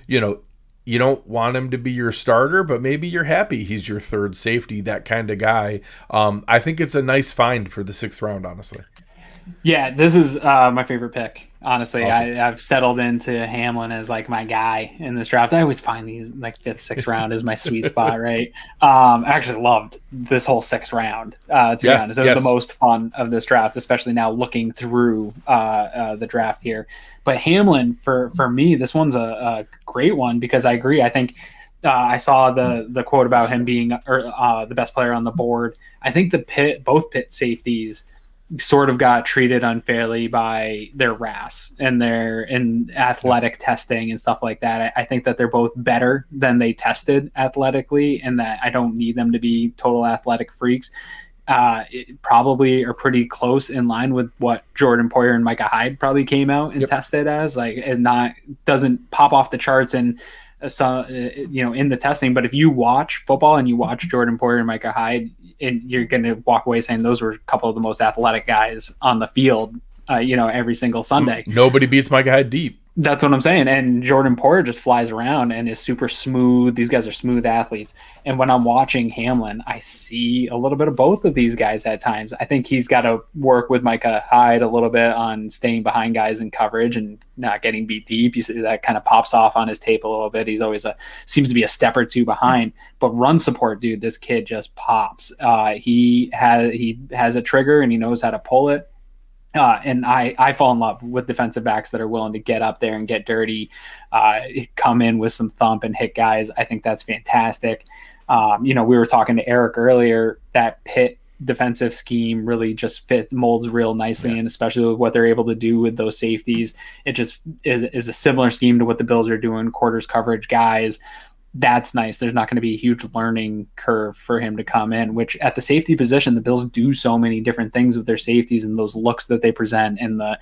you don't want him to be your starter, but maybe you're happy he's your third safety, that kind of guy. I think it's a nice find for the 6th round, honestly. Yeah, this is my favorite pick. Honestly, Awesome. I've settled into Hamlin as like my guy in this draft. I always find these like 5th, 6th round is my sweet spot, right? I actually loved this whole 6th round. To be honest, it was the most fun of this draft, especially now looking through the draft here. But Hamlin, for me, this one's a great one, because I agree. I think I saw the quote about him being the best player on the board. I think both Pitt safeties sort of got treated unfairly by their RAS and their athletic testing and stuff like that. I think that they're both better than they tested athletically, and that I don't need them to be total athletic freaks. Probably are pretty close in line with what Jordan Poyer and Micah Hyde probably came out and tested as, like, and doesn't pop off the charts and in the testing. But if you watch football and you watch Jordan Poyer and Micah Hyde, and you're going to walk away saying those were a couple of the most athletic guys on the field, every single Sunday. Nobody beats Micah Hyde deep. That's what I'm saying. And Jordan Poyer just flies around and is super smooth. These guys are smooth athletes. And when I'm watching Hamlin, I see a little bit of both of these guys at times. I think he's got to work with Micah Hyde a little bit on staying behind guys in coverage and not getting beat deep. You see that kind of pops off on his tape a little bit. He's always seems to be a step or two behind. But run support, dude, this kid just pops. He has a trigger and he knows how to pull it. And I fall in love with defensive backs that are willing to get up there and get dirty, come in with some thump and hit guys. I think that's fantastic. We were talking to Eric earlier, that Pitt defensive scheme really just molds real nicely, and especially with what they're able to do with those safeties. It just is a similar scheme to what the Bills are doing, quarters coverage guys. That's nice. There's not going to be a huge learning curve for him to come in, which at the safety position, the Bills do so many different things with their safeties and those looks that they present and the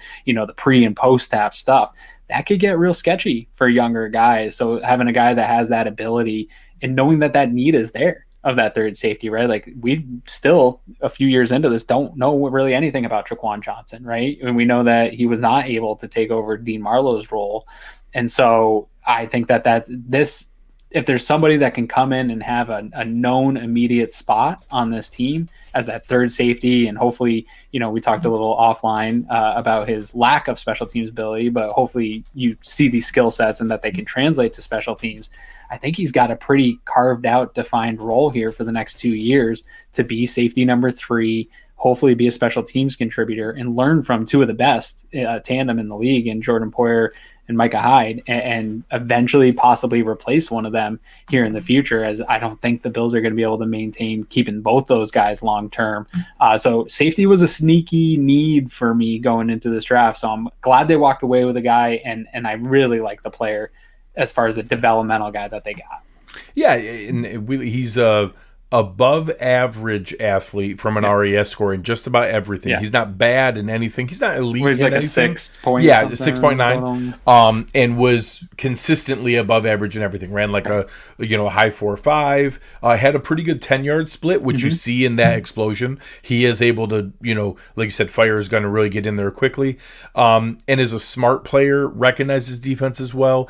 pre and post tap stuff that could get real sketchy for younger guys. So having a guy that has that ability and knowing that need is there of that third safety, right? Like, we still, a few years into this, don't know really anything about Jaquan Johnson, right? And we know that he was not able to take over Dean Marlowe's role. And so I think that if there's somebody that can come in and have a known immediate spot on this team as that third safety, and hopefully, we talked a little offline about his lack of special teams ability, but hopefully you see these skill sets and that they can translate to special teams. I think he's got a pretty carved out, defined role here for the next 2 years to be safety number 3, hopefully be a special teams contributor and learn from two of the best tandem in the league in Jordan Poyer and Micah Hyde, and eventually possibly replace one of them here in the future, as I don't think the Bills are going to be able to maintain keeping both those guys long term. So safety was a sneaky need for me going into this draft. So I'm glad they walked away with a guy, and I really like the player as far as the developmental guy that they got. Yeah, and he's a above average athlete from an RAS score in just about everything. Yeah. He's not bad in anything. He's not elite. He's like anything. A 6 point. Yeah, 6.9. And was consistently above average in everything. Ran like a high 4.5. Had a pretty good 10-yard split, which you see in that explosion. He is able to, like you said, fire is going to really get in there quickly. And is a smart player, recognizes defense as well.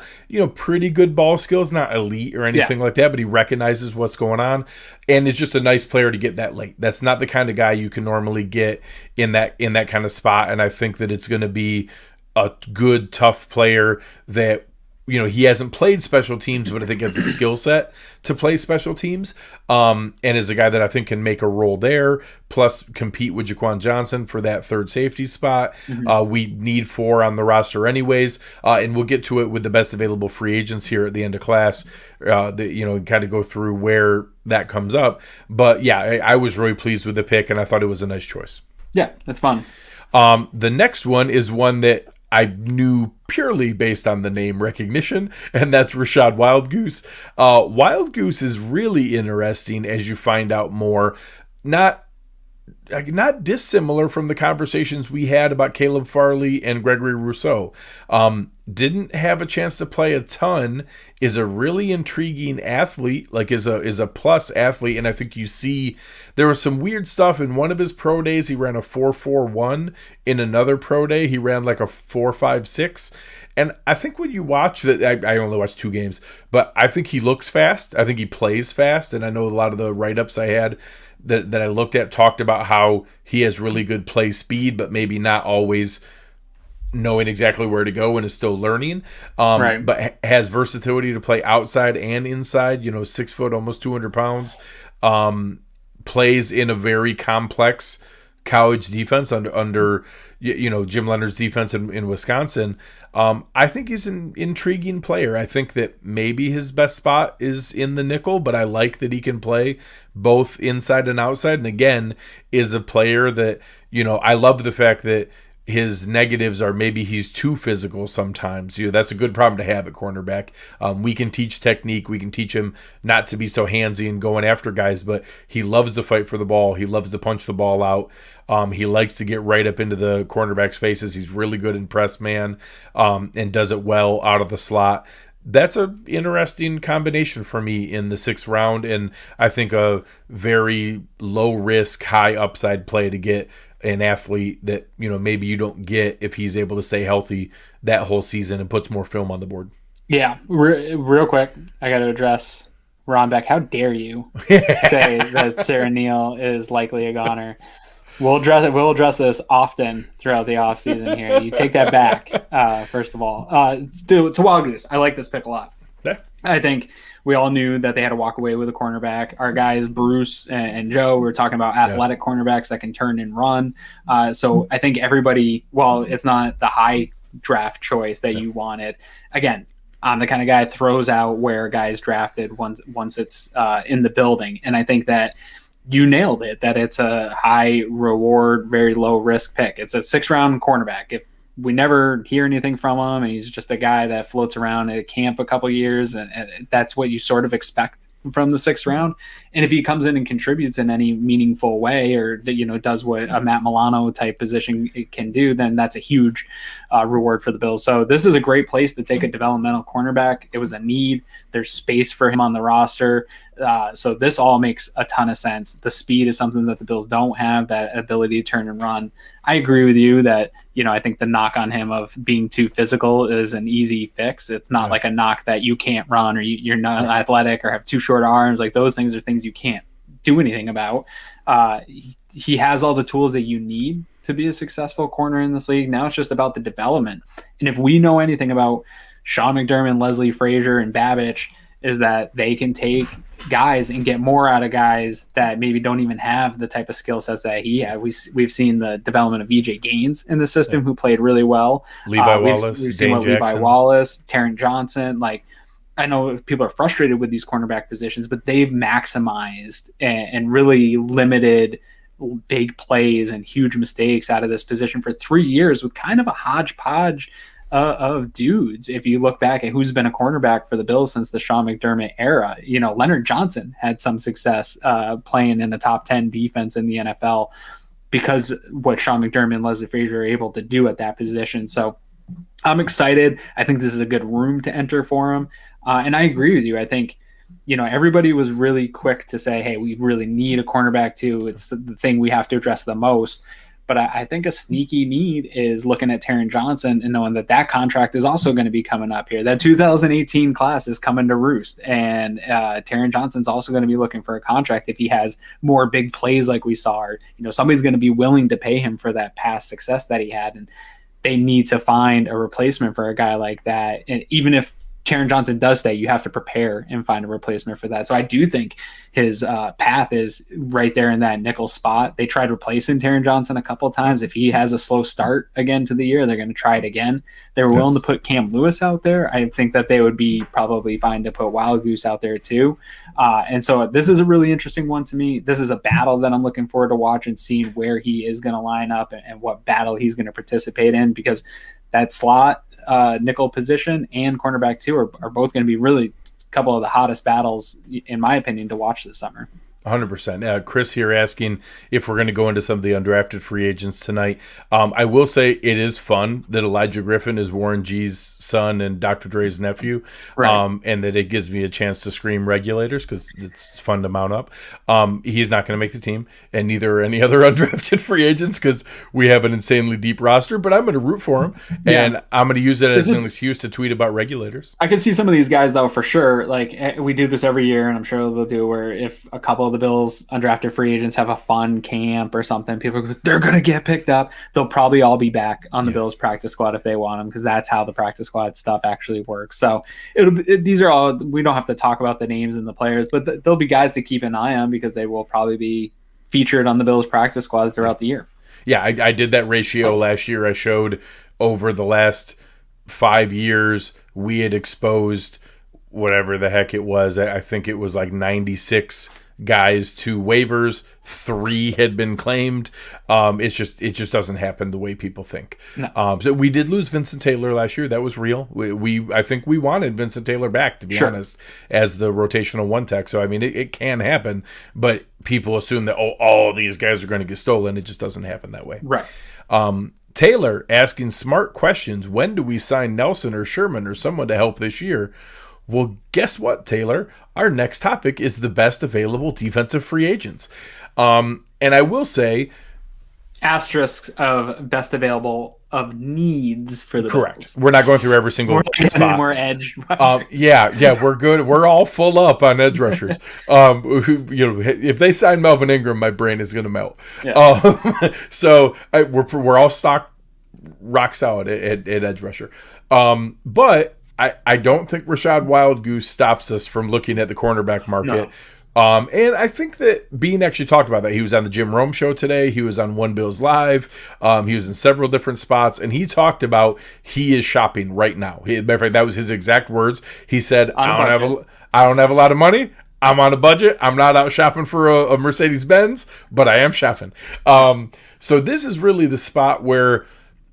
Pretty good ball skills, not elite or anything like that, but he recognizes what's going on. And is just a nice player to get that late. That's not the kind of guy you can normally get in that kind of spot. And I think that it's going to be a good, tough player that, he hasn't played special teams, but I think has the skill set to play special teams. And is a guy that I think can make a role there, plus compete with Jaquan Johnson for that third safety spot. We need 4 on the roster anyways. And we'll get to it with the best available free agents here at the end of class, kind of go through where that comes up. But yeah, I was really pleased with the pick, and I thought it was a nice choice. Yeah, that's fun. The next one is one that I knew purely based on the name recognition, and that's Rashad Wild Goose. Wild Goose is really interesting as you find out more. Not dissimilar from the conversations we had about Caleb Farley and Gregory Rousseau. Didn't have a chance to play a ton, is a really intriguing athlete, like is a plus athlete, and I think you see there was some weird stuff in one of his pro days. He ran a 4.41. In another pro day, he ran like a 4.56. And I think when you watch that, I only watched 2 games, but I think he looks fast. I think he plays fast, and I know a lot of the write-ups I had that I looked at talked about how he has really good play speed, but maybe not always knowing exactly where to go and is still learning. Right. But has versatility to play outside and inside. 6 foot, almost 200 pounds. Plays in a very complex college defense under Jim Leonard's defense in Wisconsin. I think he's an intriguing player. I think that maybe his best spot is in the nickel, but I like that he can play both inside and outside. And again, is a player that, I love the fact that his negatives are maybe he's too physical sometimes. That's a good problem to have at cornerback. We can teach technique. We can teach him not to be so handsy and going after guys, but he loves to fight for the ball. He loves to punch the ball out. He likes to get right up into the cornerback's faces. He's really good in press man, and does it well out of the slot. That's an interesting combination for me in the 6th round, and I think a very low risk, high upside play to get an athlete that maybe you don't get if he's able to stay healthy that whole season and puts more film on the board. Yeah, real quick, I got to address Ron Beck. How dare you say that Sarah Neal is likely a goner? We'll address this often throughout the offseason here. You take that back, first of all. To Wild Goose, I like this pick a lot. Yeah. I think we all knew that they had to walk away with a cornerback. Our guys, Bruce and Joe, were talking about athletic cornerbacks that can turn and run. So I think everybody, while it's not the high draft choice that you wanted, again, I'm the kind of guy that throws out where guys drafted once it's in the building. And I think that you nailed it, that it's a high reward, very low risk pick. It's a 6th round cornerback. If we never hear anything from him and he's just a guy that floats around at camp a couple years, and that's what you sort of expect from the 6th round. And if he comes in and contributes in any meaningful way, or does what a Matt Milano type position can do, then that's a huge reward for the Bills. So this is a great place to take a developmental cornerback. It was a need. There's space for him on the roster. So this all makes a ton of sense. The speed is something that the Bills don't have, that ability to turn and run. I agree with you that, I think the knock on him of being too physical is an easy fix. It's not like a knock that you can't run or you're not athletic or have too short arms. Like those things are things you can't do anything about. He has all the tools that you need to be a successful corner in this league. Now it's just about the development. And if we know anything about Sean McDermott, Leslie Frazier, and Babich, is that they can take guys and get more out of guys that maybe don't even have the type of skill sets that he had. We've seen the development of EJ Gaines in the system, who played really well. Levi Wallace, we've seen Levi Wallace, Taron Johnson. Like, I know people are frustrated with these cornerback positions, but they've maximized and really limited big plays and huge mistakes out of this position for 3 years with kind of a hodgepodge of dudes. If you look back at who's been a cornerback for the Bills since the Sean McDermott era, Leonard Johnson had some success playing in the top 10 defense in the NFL because what Sean McDermott and Leslie Frazier are able to do at that position. So I'm excited. I think this is a good room to enter for him. And I agree with you. I think, everybody was really quick to say, hey, we really need a cornerback too. It's the thing we have to address the most. But I think a sneaky need is looking at Taron Johnson and knowing that contract is also going to be coming up here. That 2018 class is coming to roost. And Taron Johnson's also going to be looking for a contract if he has more big plays like we saw. Or, somebody's going to be willing to pay him for that past success that he had. And they need to find a replacement for a guy like that. And even if Taron Johnson does stay, you have to prepare and find a replacement for that. So I do think his path is right there in that nickel spot. They tried replacing Taron Johnson a couple of times. If he has a slow start again to the year, they're going to try it again. They were willing to put Cam Lewis out there. I think that they would be probably fine to put Wild Goose out there too. And so this is a really interesting one to me. This is a battle that I'm looking forward to watch and seeing where he is going to line up and what battle he's going to participate in, because that slot, nickel position and cornerback 2 are both going to be really a couple of the hottest battles, in my opinion, to watch this summer. 100%. Chris here asking if we're going to go into some of the undrafted free agents tonight. I will say it is fun that Elijah Griffin is Warren G's son and Dr. Dre's nephew, right. And that it gives me a chance to scream regulators because it's fun to mount up. He's not going to make the team, and neither are any other undrafted free agents because we have an insanely deep roster, but I'm going to root for him, and I'm going to use it as an excuse to tweet about regulators. I can see some of these guys, though, for sure. Like, we do this every year, and I'm sure they'll do where if a couple of the Bills undrafted free agents have a fun camp or something, people go, they're going to get picked up. They'll probably all be back on the Bills practice squad if they want them, because that's how the practice squad stuff actually works. So these are all, we don't have to talk about the names and the players, but there'll be guys to keep an eye on because they will probably be featured on the Bills practice squad throughout the year. Yeah, I did that ratio last year. I showed over the last 5 years, we had exposed whatever the heck it was. I think it was like 96 guys to waivers. 3 had been claimed. It just doesn't happen the way people think. No. So we did lose Vincent Taylor last year. That was real. I think we wanted Vincent Taylor back, to be honest, as the rotational one tech. So I mean, it can happen, but people assume that all these guys are going to get stolen. It just doesn't happen that way. Right. Taylor asking smart questions. When do we sign Nelson or Sherman or someone to help this year? Well, guess what, Taylor? Our next topic is the best available defensive free agents. And I will say, asterisks of best available of needs for the correct. Bills. We're not going through every single spot. Any more edge. Yeah, we're good. We're all full up on edge rushers. If they sign Melvin Ingram, my brain is going to melt. Yeah. So we're all stocked rock solid at edge rusher. But I don't think Rashad Wild Goose stops us from looking at the cornerback market. No. And I think that Bean actually talked about that. He was on the Jim Rome show today. He was on One Bills Live. He was in several different spots, and he talked about he is shopping right now. Matter of fact, that was his exact words. He said, I don't have a lot of money. I'm on a budget. I'm not out shopping for a Mercedes-Benz, but I am shopping. So this is really the spot where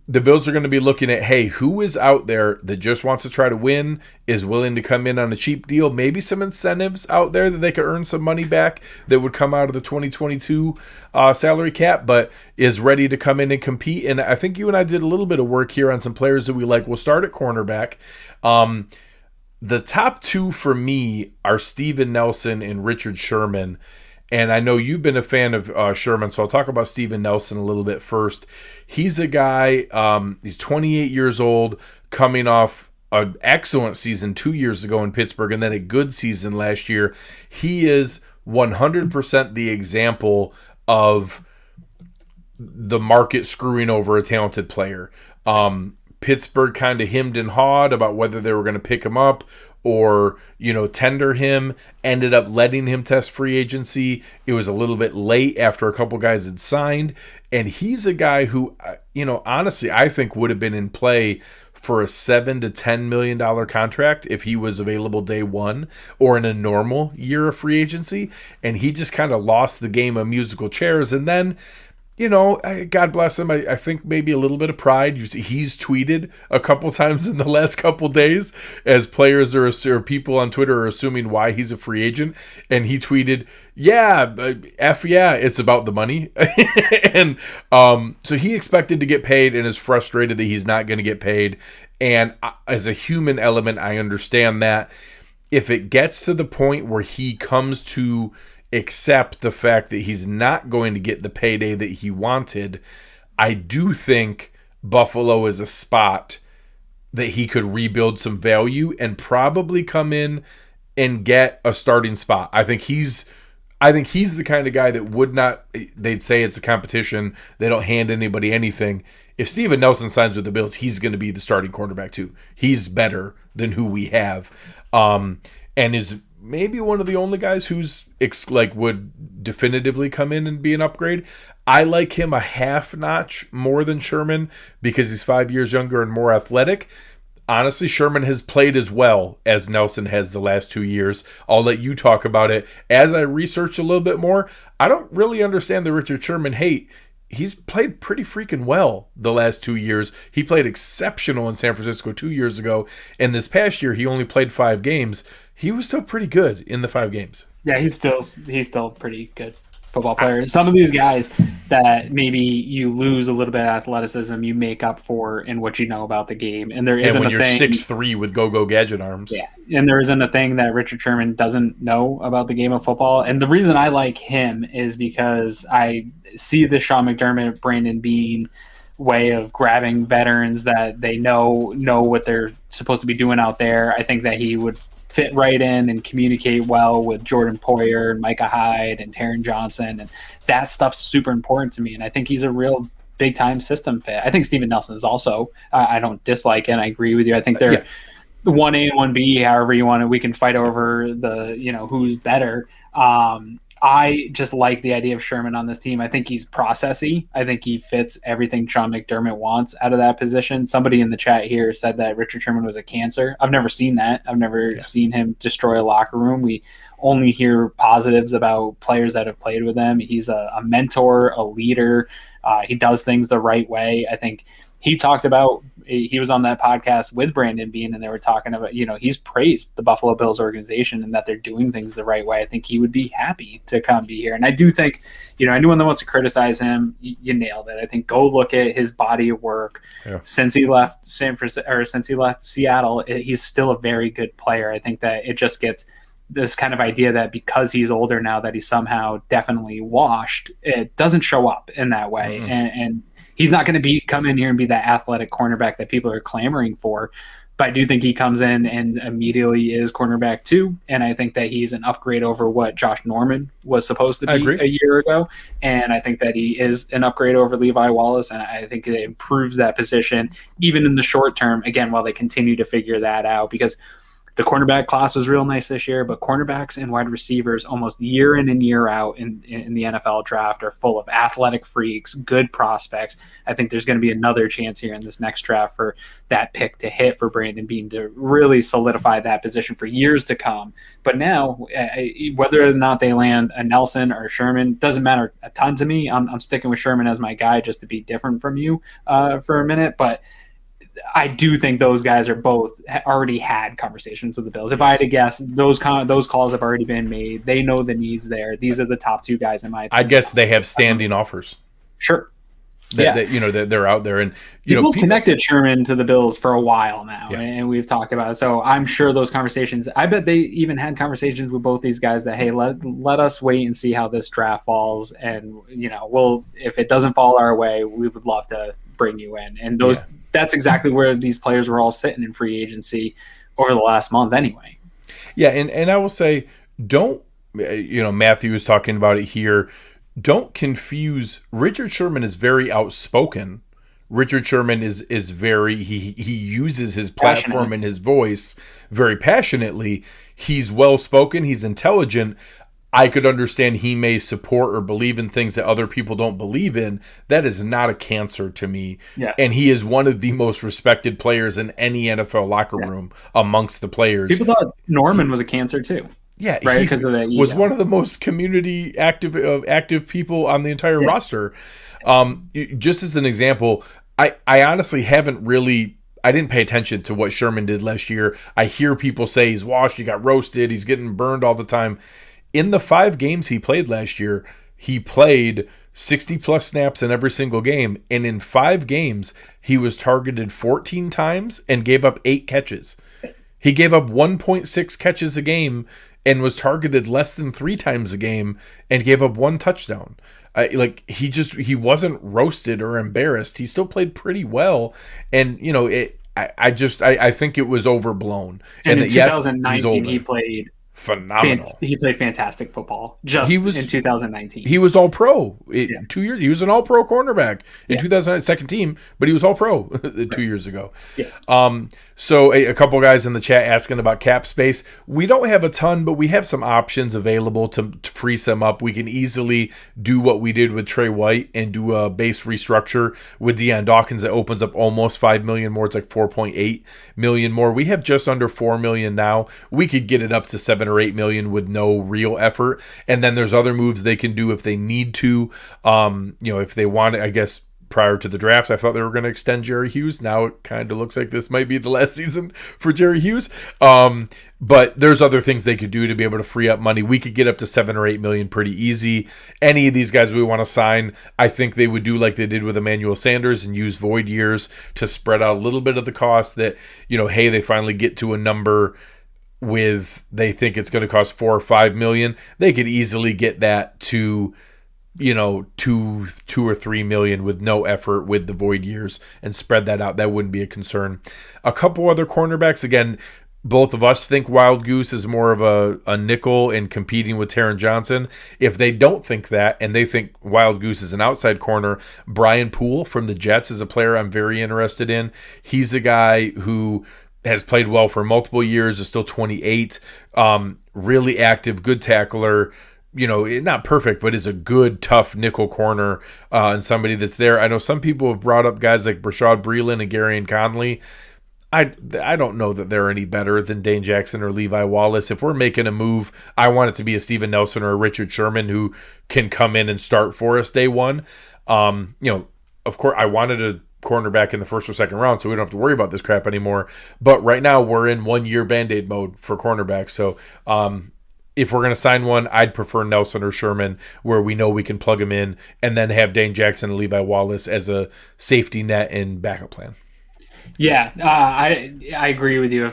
the Bills are going to be looking at, hey, who is out there that just wants to try to win, is willing to come in on a cheap deal, maybe some incentives out there that they could earn some money back that would come out of the 2022 salary cap, but is ready to come in and compete. And I think you and I did a little bit of work here on some players that we like. We'll start at cornerback. The top 2 for me are Steven Nelson and Richard Sherman. And I know you've been a fan of Sherman, so I'll talk about Steven Nelson a little bit first. He's a guy, he's 28 years old, coming off an excellent season 2 years ago in Pittsburgh and then a good season last year. He is 100% the example of the market screwing over a talented player. Pittsburgh kind of hemmed and hawed about whether they were going to pick him up or, tender him, ended up letting him test free agency. It was a little bit late after a couple guys had signed. And he's a guy who, honestly, I think would have been in play for a $7 to $10 million contract if he was available day one or in a normal year of free agency. And he just kind of lost the game of musical chairs. And then, God bless him. I think maybe a little bit of pride. He's tweeted a couple times in the last couple days as players or people on Twitter are assuming why he's a free agent. And he tweeted, it's about the money. And so he expected to get paid and is frustrated that he's not going to get paid. And as a human element, I understand that. If it gets to the point where he comes to accept the fact that he's not going to get the payday that he wanted, I do think Buffalo is a spot that he could rebuild some value and probably come in and get a starting spot. I think he's the kind of guy that would not, they'd say it's a competition, they don't hand anybody anything. If Steven Nelson signs with the Bills, he's going to be the starting cornerback too. He's better than who we have. And is maybe one of the only guys who's would definitively come in and be an upgrade. I like him a half notch more than Sherman because he's 5 years younger and more athletic. Honestly, Sherman has played as well as Nelson has the last 2 years. I'll let you talk about it. As I research a little bit more, I don't really understand the Richard Sherman hate. he's played pretty freaking well the last 2 years. He played exceptional in San Francisco 2 years ago, and this past year he only played 5 games. He was still pretty good in the 5 games. Yeah, he's still pretty good football player. Some of these guys that maybe you lose a little bit of athleticism, you make up for in what you know about the game. And there isn't when a you're thing 6'3" with go gadget arms. Yeah, and there isn't a thing that Richard Sherman doesn't know about the game of football. And the reason I like him is because I see the Sean McDermott, Brandon Beane way of grabbing veterans that they know what they're supposed to be doing out there. I think that he would fit right in and communicate well with Jordan Poyer and Micah Hyde and Taron Johnson, and that stuff's super important to me. And I think he's a real big time system fit. I think Steven Nelson is also. I don't dislike it. I agree with you. I think they're the 1A and 1B, however you want it. We can fight over the who's better. I just like the idea of Sherman on this team. I think he's processy. I think he fits everything Sean McDermott wants out of that position. Somebody in the chat here said that Richard Sherman was a cancer. I've never seen that. I've never seen him destroy a locker room. We only hear positives about players that have played with him. He's a mentor, a leader. He does things the right way. I think he talked about, he was on that podcast with Brandon Beane, and they were talking about, he's praised the Buffalo Bills organization and that they're doing things the right way. I think he would be happy to come be here. And I do think, anyone that wants to criticize him, you nailed it. I think go look at his body of work. Since he left since he left Seattle, he's still a very good player. I think that it just gets this kind of idea that because he's older now that he's somehow definitely washed. It doesn't show up in that way. Mm-hmm. And he's not going to come in here and be that athletic cornerback that people are clamoring for. But I do think he comes in and immediately is cornerback 2. And I think that he's an upgrade over what Josh Norman was supposed to be a year ago. And I think that he is an upgrade over Levi Wallace. And I think it improves that position, even in the short term, again, while they continue to figure that out. Because the cornerback class was real nice this year, but cornerbacks and wide receivers almost year in and year out in the NFL draft are full of athletic freaks, good prospects. I think there's going to be another chance here in this next draft for that pick to hit for Brandon Beane to really solidify that position for years to come. But now, whether or not they land a Nelson or a Sherman, doesn't matter a ton to me. I'm sticking with Sherman as my guy just to be different from you for a minute, but I do think those guys are both already had conversations with the Bills. If I had to guess, those calls have already been made. They know the needs there. These are the top 2 guys in my opinion. I guess they have standing offers. Sure. They're out there, and people connected Sherman to the Bills for a while now, and we've talked about it. So I'm sure those conversations. I bet they even had conversations with both these guys that, hey, let us wait and see how this draft falls, and we'll, if it doesn't fall our way, we would love to bring you in. And that's exactly where these players were all sitting in free agency over the last month, anyway. Yeah, and I will say, don't Matthew was talking about it here. Don't confuse. Richard Sherman is very outspoken. Richard Sherman is very he uses his platform and his voice very passionately. He's well spoken. He's intelligent. I could understand he may support or believe in things that other people don't believe in. That is not a cancer to me. Yeah. And he is one of the most respected players in any NFL locker room amongst the players. People thought Norman was a cancer too. Yeah, right. Because of that, was one of the most community active people on the entire roster. Just as an example, I honestly haven't really. I didn't pay attention to what Sherman did last year. I hear people say he's washed, he got roasted, he's getting burned all the time. In the 5 games he played last year, he played 60-plus snaps in every single game. And in 5 games, he was targeted 14 times and gave up 8 catches. He gave up 1.6 catches a game and was targeted less than 3 times a game and gave up 1 touchdown. He wasn't roasted or embarrassed. He still played pretty well. And, I think it was overblown. And in 2019, he played phenomenal. He played fantastic football in 2019. He was all pro 2 years. He was an all pro cornerback in 2009, second team, but he was all pro 2 years ago. Yeah. So a couple guys in the chat asking about cap space. We don't have a ton, but we have some options available to free some up. We can easily do what we did with Trey White and do a base restructure with Deion Dawkins that opens up almost $5 million more. It's like $4.8 million more. We have just under $4 million now. We could get it up to $7 $7 or $8 million with no real effort. And then there's other moves they can do if they need to. If they want it, I guess. Prior to the draft, I thought they were going to extend Jerry Hughes. Now it kind of looks like this might be the last season for Jerry Hughes. But there's other things they could do to be able to free up money. We could get up to $7 or $8 million pretty easy. Any of these guys we want to sign, I think they would do like they did with Emmanuel Sanders and use void years to spread out a little bit of the cost that, hey, they finally get to a number with they think it's going to cost $4 or $5 million. They could easily get that to $2 or $3 million with no effort with the void years and spread that out. That wouldn't be a concern. A couple other cornerbacks, again, both of us think Wild Goose is more of a nickel and competing with Taron Johnson. If they don't think that and they think Wild Goose is an outside corner, Brian Poole from the Jets is a player I'm very interested in. He's a guy who has played well for multiple years, is still 28, really active, good tackler, not perfect, but is a good, tough nickel corner and somebody that's there. I know some people have brought up guys like Brashad Breeland and Garyon Conley. I don't know that they're any better than Dane Jackson or Levi Wallace. If we're making a move, I want it to be a Steven Nelson or a Richard Sherman who can come in and start for us day one. Of course, I wanted a cornerback in the first or second round, so we don't have to worry about this crap anymore. But right now, we're in 1 year Band-Aid mode for cornerbacks. So, if we're going to sign one, I'd prefer Nelson or Sherman, where we know we can plug him in, and then have Dane Jackson and Levi Wallace as a safety net and backup plan. Yeah, I agree with you.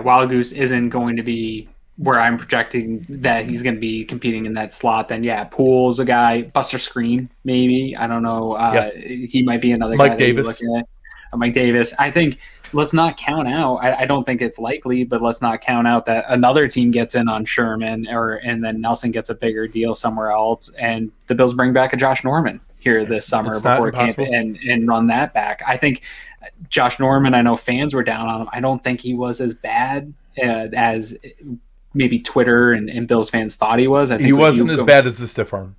Wild Goose isn't going to be where I'm projecting that he's going to be competing in that slot, then Poole's a guy. Buster Screen, maybe. I don't know. He might be another Mike guy Davis. That you're looking at. Mike Davis. I think let's not count out. I don't think it's likely, but let's not count out that another team gets in on Sherman, and then Nelson gets a bigger deal somewhere else, and the Bills bring back a Josh Norman here this summer before camp and run that back. I think Josh Norman, I know fans were down on him. I don't think he was as bad as maybe Twitter and Bills fans thought he was. I think he wasn't as bad as the stiff arm.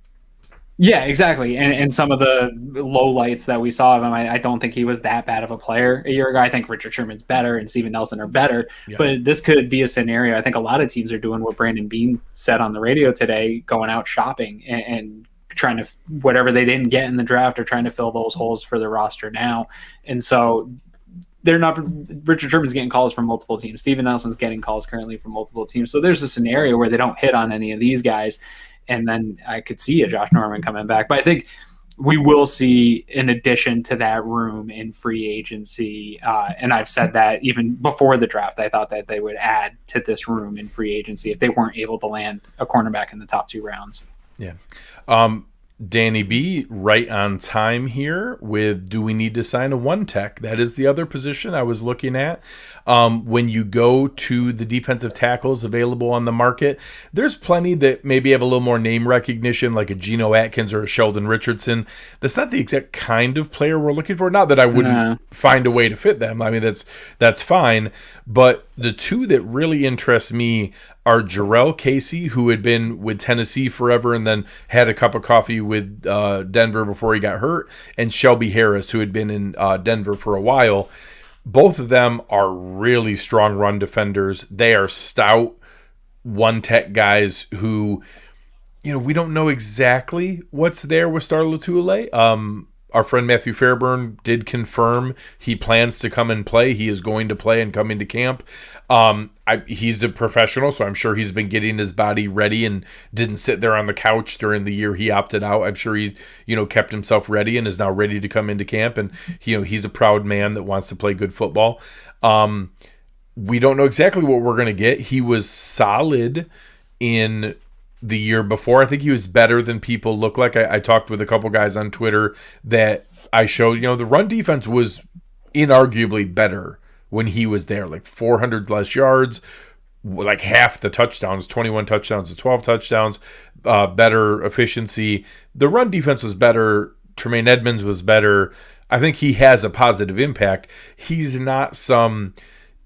Yeah, exactly. And some of the low lights that we saw of him, I don't think he was that bad of a player a year ago. I think Richard Sherman's better and Steven Nelson are better. Yeah. But this could be a scenario. I think a lot of teams are doing what Brandon Beane said on the radio today, going out shopping and trying to, whatever they didn't get in the draft, are trying to fill those holes for the roster now. And so they're not, Richard Sherman's getting calls from multiple teams. Steven Nelson's getting calls currently from multiple teams. So there's a scenario where they don't hit on any of these guys. And then I could see a Josh Norman coming back. But I think we will see an addition to that room in free agency. And I've said that even before the draft, I thought that they would add to this room in free agency if they weren't able to land a cornerback in the top 2 rounds. Yeah. Danny B, right on time here with, do we need to sign a one tech? That is the other position I was looking at. When you go to the defensive tackles available on the market, there's plenty that maybe have a little more name recognition, like a Geno Atkins or a Sheldon Richardson. That's not the exact kind of player we're looking for. Not that I wouldn't find a way to fit them. I mean, that's fine. But the two that really interest me are Jarrell Casey, who had been with Tennessee forever and then had a cup of coffee with Denver before he got hurt, and Shelby Harris, who had been in Denver for a while. Both of them are really strong run defenders. They are stout one-tech guys who, we don't know exactly what's there with Star Lotulelei. Our friend Matthew Fairburn did confirm he plans to come and play. He is going to play and come into camp. He's a professional, so I'm sure he's been getting his body ready and didn't sit there on the couch during the year he opted out. I'm sure he, kept himself ready and is now ready to come into camp. And, he's a proud man that wants to play good football. We don't know exactly what we're going to get. He was solid in the year before. I think he was better than people look like. I talked with a couple guys on Twitter that I showed, the run defense was inarguably better when he was there, like 400 less yards, like half the touchdowns, 21 touchdowns to 12 touchdowns, better efficiency. The run defense was better. Tremaine Edmunds was better. I think he has a positive impact. He's not some,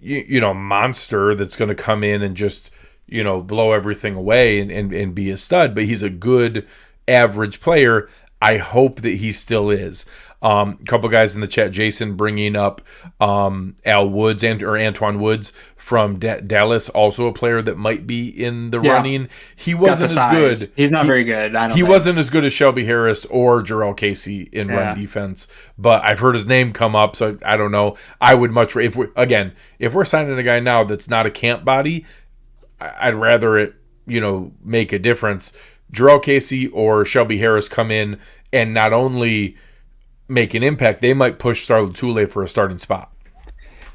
monster that's going to come in and just, blow everything away and be a stud, but he's a good average player. I hope that he still is. A couple guys in the chat, Jason bringing up Al Woods or Antoine Woods from Dallas, also a player that might be in the running. He wasn't as good. He's not very good. He wasn't as good as Shelby Harris or Jarrell Casey in run defense, but I've heard his name come up, so I don't know. I would much if we're signing a guy now that's not a camp body, I'd rather it make a difference. Jarrell Casey or Shelby Harris come in and not only make an impact, they might push Star Lotulelei for a starting spot.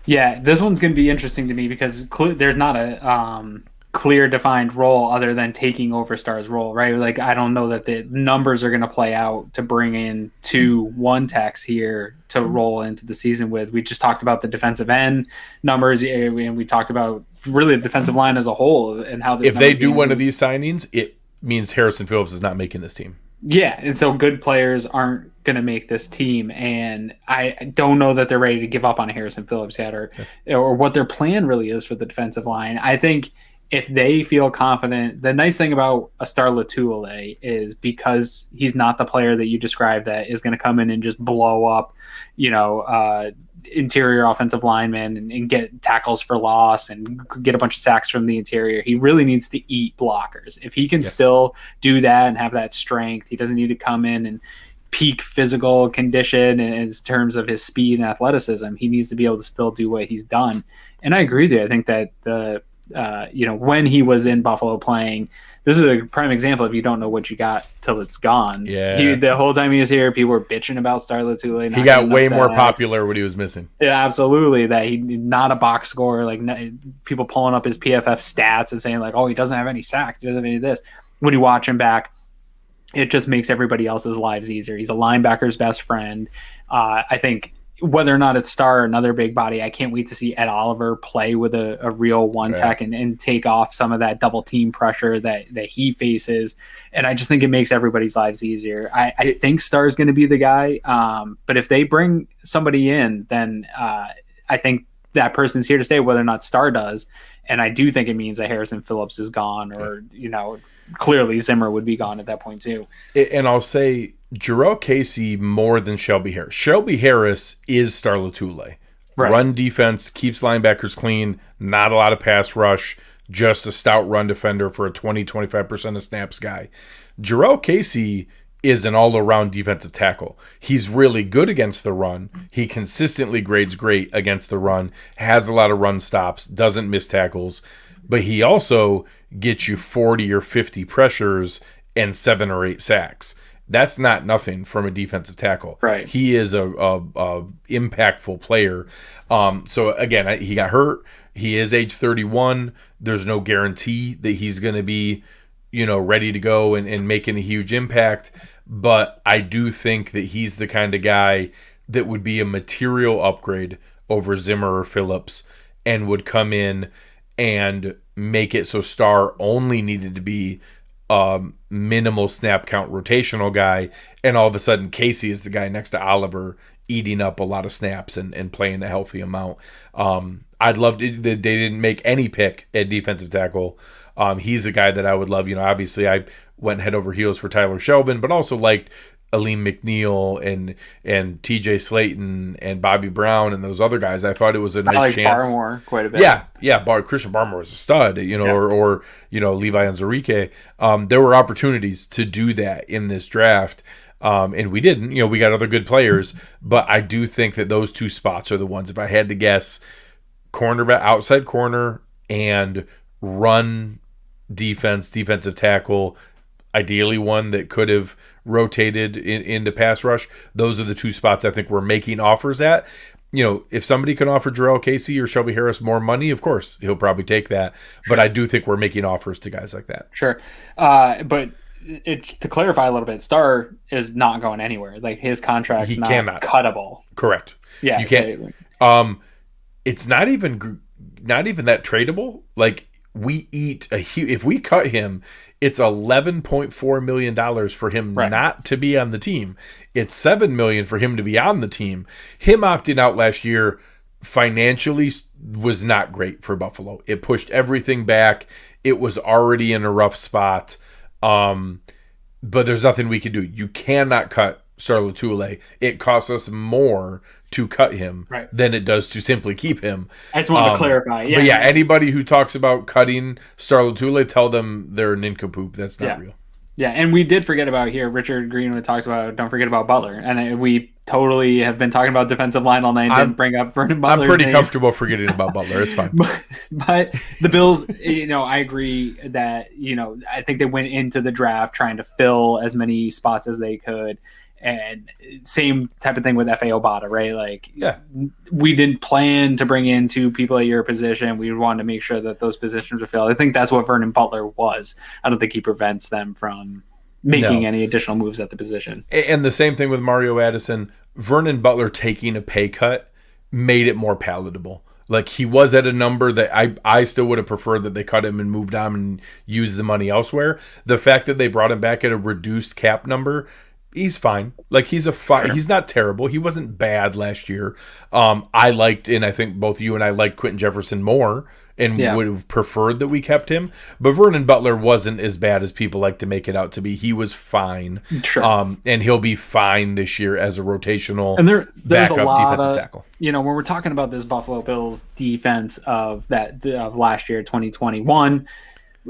Yeah, this one's going to be interesting to me because there's not a clear defined role other than taking over Star's role, right? Like, I don't know that the numbers are going to play out to bring in 2 one-techs here to roll into the season with. We just talked about the defensive end numbers, and we talked about really the defensive line as a whole and how this. If they do one of these signings, it means Harrison Phillips is not making this team. Yeah, and so good players aren't going to make this team, and I don't know that they're ready to give up on Harrison Phillips yet, or what their plan really is for the defensive line. I think if they feel confident, the nice thing about a Star Lotulelei is because he's not the player that you described that is going to come in and just blow up, interior offensive linemen and get tackles for loss and get a bunch of sacks from the interior. He really needs to eat blockers. If he can still do that and have that strength, he doesn't need to come in and peak physical condition in terms of his speed and athleticism. He needs to be able to still do what he's done. And I agree with you. I think that when he was in Buffalo playing, this is a prime example of you don't know what you got till it's gone. Yeah. The whole time he was here, people were bitching about Star Lotulelei. He got way more popular when he was missing. Yeah, absolutely. That he not a box scorer. Like people pulling up his PFF stats and saying like, oh, he doesn't have any sacks. He doesn't have any of this. When you watch him back, it just makes everybody else's lives easier. He's a linebacker's best friend. I think whether or not it's Star or another big body, I can't wait to see Ed Oliver play with a real one-tech and take off some of that double team pressure that he faces. And I just think it makes everybody's lives easier. I think Star is going to be the guy. But if they bring somebody in, then I think that person's here to stay, whether or not Star does. And I do think it means that Harrison Phillips is gone, or, clearly Zimmer would be gone at that point too. And I'll say Jarrell Casey more than Shelby Harris. Shelby Harris is Star Lotulelei. Right. Run defense, keeps linebackers clean, not a lot of pass rush, just a stout run defender for a 20-25% of snaps guy. Jarrell Casey is an all-around defensive tackle. He's really good against the run. He consistently grades great against the run, has a lot of run stops, doesn't miss tackles, but he also gets you 40 or 50 pressures and 7 or 8 sacks. That's not nothing from a defensive tackle. Right. He is a impactful player. So again, he got hurt. He is age 31. There's no guarantee that he's going to be, ready to go and making a huge impact. But I do think that he's the kind of guy that would be a material upgrade over Zimmer or Phillips and would come in and make it so Star only needed to be minimal snap count rotational guy, and all of a sudden Casey is the guy next to Oliver eating up a lot of snaps and playing a healthy amount. I'd love to, they didn't make any pick at defensive tackle. He's a guy that I would love. Obviously I went head over heels for Tyler Shelvin, but also liked Elam McNeil and TJ Slayton and Bobby Brown and those other guys. I thought it was a nice chance. Barmore quite a bit. Yeah. Christian Barmore was a stud, or Levi Onwuzurike. There were opportunities to do that in this draft. And we didn't. We got other good players, but I do think that those 2 spots are the ones, if I had to guess, cornerback, outside corner, and run defense, defensive tackle, ideally one that could have rotated into pass rush. Those are the 2 spots I think we're making offers at. If somebody can offer Jarrell Casey or Shelby Harris more money, of course, he'll probably take that. Sure. But I do think we're making offers to guys like that. Sure. But to clarify a little bit, Star is not going anywhere. Like, his contract's not cuttable. Correct. Yeah. You can't. It's not even that tradable. Like, we eat if we cut him, it's $11.4 million for him not to be on the team. It's $7 million for him to be on the team. Him opting out last year financially was not great for Buffalo. It pushed everything back. It was already in a rough spot. But there's nothing we can do. You cannot cut Star Lotulelei, it costs us more to cut him than it does to simply keep him. I just want to clarify. Yeah. But yeah, anybody who talks about cutting Star Lotulelei, tell them they're a nincompoop. That's not real. Yeah, and we did forget about here. Richard Greenwood talks about don't forget about Butler, and we totally have been talking about defensive line all night. Didn't bring up Vernon Butler. I'm pretty comfortable forgetting about Butler. It's fine. But the Bills, I agree that I think they went into the draft trying to fill as many spots as they could. And same type of thing with F.A. Obata, right? Like, we didn't plan to bring in 2 people at your position. We wanted to make sure that those positions were filled. I think that's what Vernon Butler was. I don't think he prevents them from making any additional moves at the position. And the same thing with Mario Addison. Vernon Butler taking a pay cut made it more palatable. Like, he was at a number that I still would have preferred that they cut him and moved on and used the money elsewhere. The fact that they brought him back at a reduced cap number, he's fine. Like, he's he's not terrible. He wasn't bad last year. I liked, and I think both you and I liked Quentin Jefferson more and would have preferred that we kept him. But Vernon Butler wasn't as bad as people like to make it out to be. He was fine. Sure. And he'll be fine this year as a rotational there's backup a lot defensive tackle. When we're talking about this Buffalo Bills defense of last year, 2021,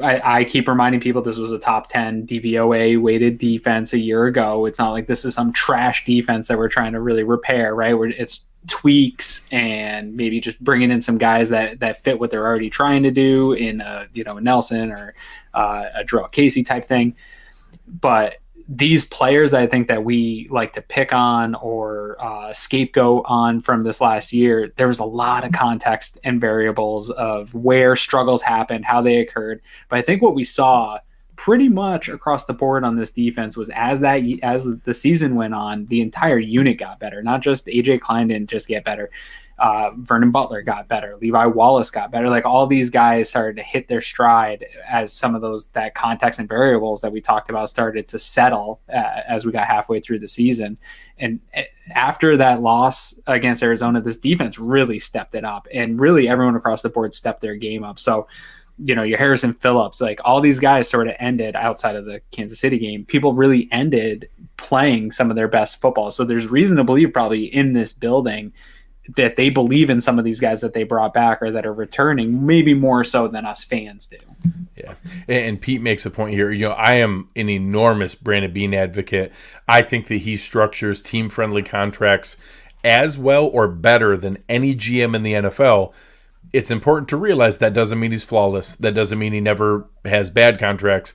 I keep reminding people this was a top 10 DVOA weighted defense a year ago. It's not like this is some trash defense that we're trying to really repair, right? It's tweaks and maybe just bringing in some guys that fit what they're already trying to do in a Nelson or a Jarrell Casey type thing. But these players that I think that we like to pick on or scapegoat on from this last year, there was a lot of context and variables of where struggles happened, how they occurred. But I think what we saw pretty much across the board on this defense was as the season went on, the entire unit got better. Not just AJ Klein didn't just get better. Vernon Butler got better. Levi Wallace got better. Like, all these guys started to hit their stride as some of that context and variables that we talked about started to settle as we got halfway through the season. And after that loss against Arizona, this defense really stepped it up, and really everyone across the board stepped their game up. So, your Harrison Phillips, like, all these guys sort of ended outside of the Kansas City game. People really ended playing some of their best football. So there's reason to believe probably in this building that they believe in some of these guys that they brought back or that are returning, maybe more so than us fans do. Yeah. And Pete makes a point here. I am an enormous Brandon Beane advocate. I think that he structures team-friendly contracts as well or better than any GM in the NFL. It's important to realize that doesn't mean he's flawless. That doesn't mean he never has bad contracts.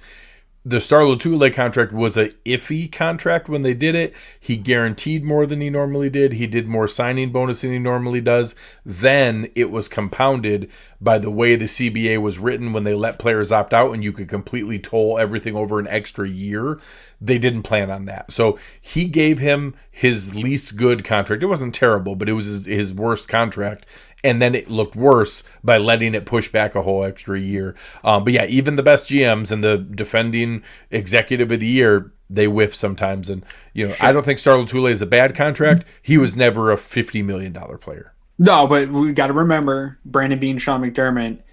The Star Lotulelei contract was a iffy contract when they did it. He guaranteed more than he normally did. He did more signing bonus than he normally does. Then it was compounded by the way the CBA was written when they let players opt out and you could completely toll everything over an extra year. They didn't plan on that. So he gave him his least good contract. It wasn't terrible, but it was his worst contract. And then it looked worse by letting it push back a whole extra year. But yeah, even the best GMs and the defending executive of the year, they whiff sometimes. And, sure. I don't think Star Lotulelei is a bad contract. He was never a $50 million player. No, but we got to remember, Brandon Beane, Sean McDermott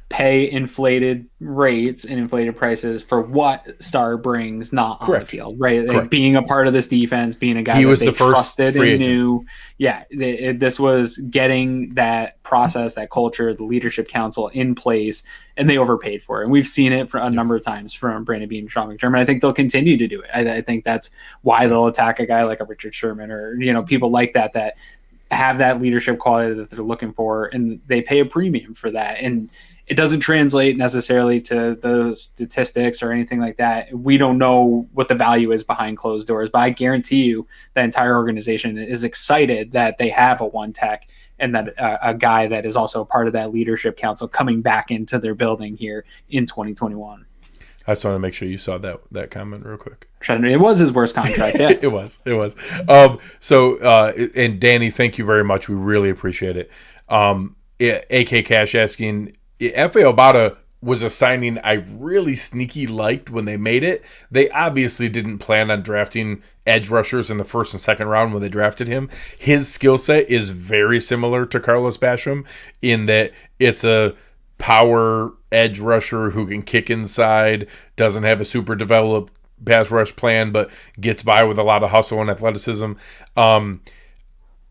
pay inflated rates and inflated prices for what Star brings not on the field, right? Like, being a part of this defense, being a guy that they trusted and knew. Yeah, this was getting that process, that culture, the leadership council in place, and they overpaid for it. And we've seen it for a number of times from Brandon Beane and Sean McDermott. I think they'll continue to do it. I think that's why they'll attack a guy like a Richard Sherman or, people like that have that leadership quality that they're looking for, and they pay a premium for that. And it doesn't translate necessarily to the statistics or anything like that. We don't know what the value is behind closed doors, but I guarantee you the entire organization is excited that they have a one tech and that a guy that is also part of that leadership council coming back into their building here in 2021. I just want to make sure you saw that comment real quick. It was his worst contract. Yeah, it was. And Danny, thank you very much. We really appreciate it. AK Cash asking, F.A. Obata was a signing I really sneaky liked when they made it. They obviously didn't plan on drafting edge rushers in the first and second round when they drafted him. His skill set is very similar to Carlos Basham in that it's a power edge rusher who can kick inside, doesn't have a super developed pass rush plan, but gets by with a lot of hustle and athleticism.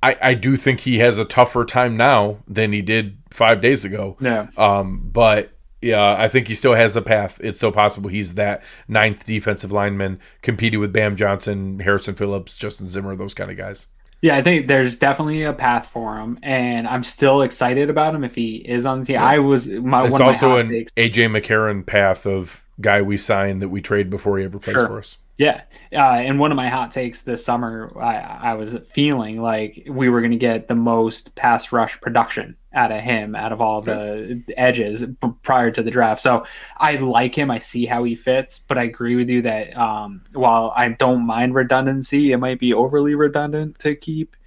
I do think he has a tougher time now than he did 5 days ago. Yeah. But yeah, I think he still has a path. It's so possible he's that 9th defensive lineman competing with Bam Johnson, Harrison Phillips, Justin Zimmer, those kind of guys. Yeah, I think there's definitely a path for him, and I'm still excited about him if he is on the team. Yeah. It's also an AJ McCarron path of guy we signed that we trade before he ever plays for us. Yeah, and one of my hot takes this summer, I was feeling like we were going to get the most pass rush production out of him, out of all the edges prior to the draft. So I like him. I see how he fits, but I agree with you that while I don't mind redundancy, it might be overly redundant to keep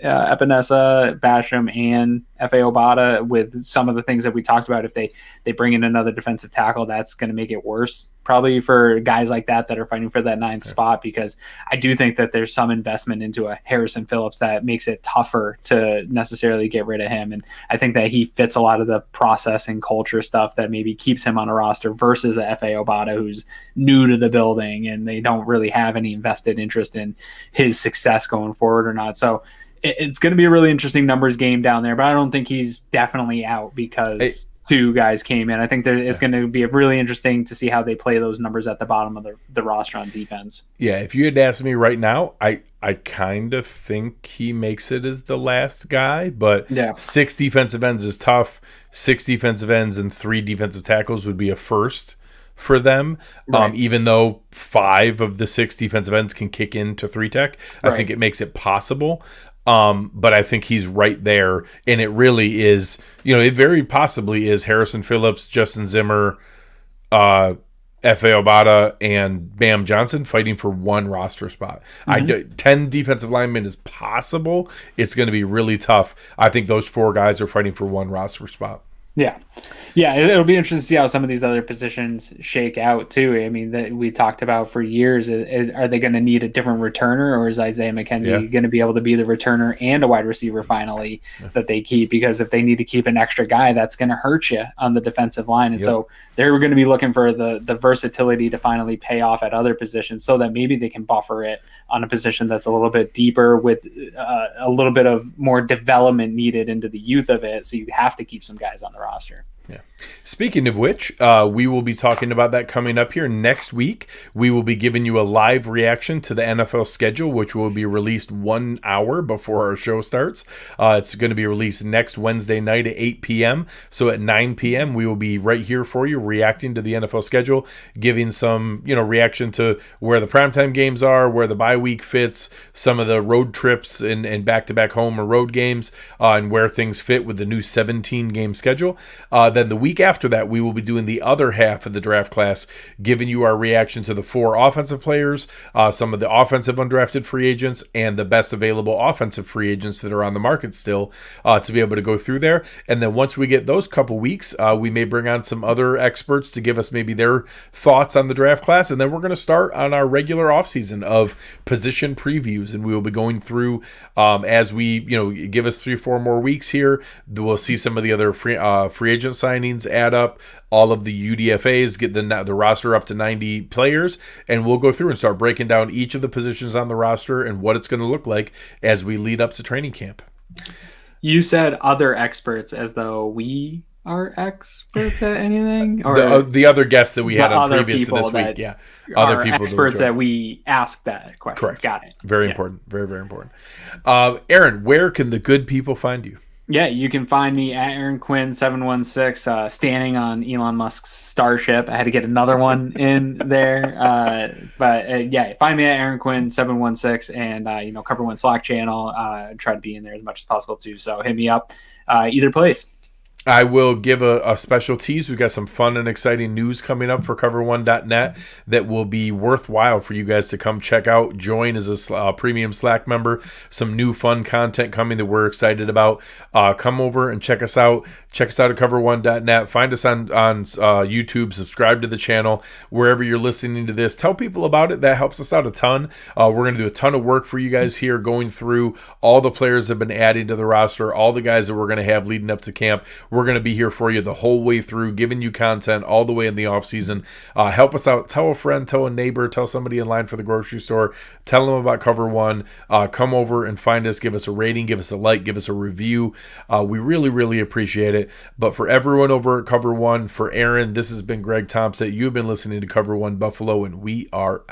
Epinesa, Basham, and F.A. Obata with some of the things that we talked about. If they bring in another defensive tackle, that's going to make it worse probably for guys like that are fighting for that 9th spot, because I do think that there's some investment into a Harrison Phillips that makes it tougher to necessarily get rid of him. And I think that he fits a lot of the process and culture stuff that maybe keeps him on a roster versus a F.A. Obata who's new to the building and they don't really have any invested interest in his success going forward or not. So it's going to be a really interesting numbers game down there, but I don't think he's definitely out because two guys came in. I think it's going to be really interesting to see how they play those numbers at the bottom of the roster on defense. Yeah, if you had asked me right now, I kind of think he makes it as the last guy, but 6 defensive ends is tough. 6 defensive ends and 3 defensive tackles would be a first for them, even though 5 of the 6 defensive ends can kick into 3-tech. I think it makes it possible. But I think he's right there, and it really is, it very possibly is Harrison Phillips, Justin Zimmer, F.A. Obata, and Bam Johnson fighting for one roster spot. 10 defensive linemen is possible. It's going to be really tough. I think those 4 guys are fighting for one roster spot. Yeah, it'll be interesting to see how some of these other positions shake out too. I mean, that we talked about for years. Are they going to need a different returner, or is Isaiah McKenzie going to be able to be the returner and a wide receiver finally that they keep? Because if they need to keep an extra guy, that's going to hurt you on the defensive line. And so they're going to be looking for the versatility to finally pay off at other positions, so that maybe they can buffer it on a position that's a little bit deeper with a little bit of more development needed into the youth of it. So you have to keep some guys on the roster. Yeah. Speaking of which, we will be talking about that coming up here next week. We will be giving you a live reaction to the NFL schedule, which will be released 1 hour before our show starts. It's going to be released next Wednesday night at 8 p.m. So at 9 p.m., we will be right here for you reacting to the NFL schedule, giving some, reaction to where the primetime games are, where the bye week fits, some of the road trips and back-to-back home or road games, and where things fit with the new 17-game schedule. Then the week after that, we will be doing the other half of the draft class, giving you our reaction to the 4 offensive players, some of the offensive undrafted free agents, and the best available offensive free agents that are on the market still, to be able to go through there. And then once we get those couple weeks, we may bring on some other experts to give us maybe their thoughts on the draft class. And then we're going to start on our regular offseason of position previews, and we will be going through as we, give us 3-4 more weeks here. We'll see some of the other free agent signings add up, all of the UDFAs, get the roster up to 90 players, and we'll go through and start breaking down each of the positions on the roster and what it's going to look like as we lead up to training camp. You said other experts as though we are experts at anything, or the other guests that we had on previous to this week. Yeah, other people experts that we asked that question. Correct. Got it. Very important. Very, very important. Aaron, where can the good people find you? Yeah, you can find me at Aaron Quinn 716, standing on Elon Musk's Starship. I had to get another one in there, but find me at Aaron Quinn 716, and Cover One Slack channel. Try to be in there as much as possible too. So hit me up, either place. I will give a special tease. We've got some fun and exciting news coming up for cover1.net that will be worthwhile for you guys to come check out. Join as a premium Slack member. Some new fun content coming that we're excited about. Come over and check us out. Check us out at cover1.net. Find us on YouTube. Subscribe to the channel. Wherever you're listening to this, tell people about it. That helps us out a ton. We're going to do a ton of work for you guys here, going through all the players that have been added to the roster, all the guys that we're going to have leading up to camp. We're We're going to be here for you the whole way through, giving you content all the way in the off season. Help us out. Tell a friend, tell a neighbor, tell somebody in line for the grocery store. Tell them about Cover One. Come over and find us. Give us a rating. Give us a like. Give us a review. We really, really appreciate it. But for everyone over at Cover One, for Aaron, this has been Greg Thompson. You've been listening to Cover One Buffalo, and we are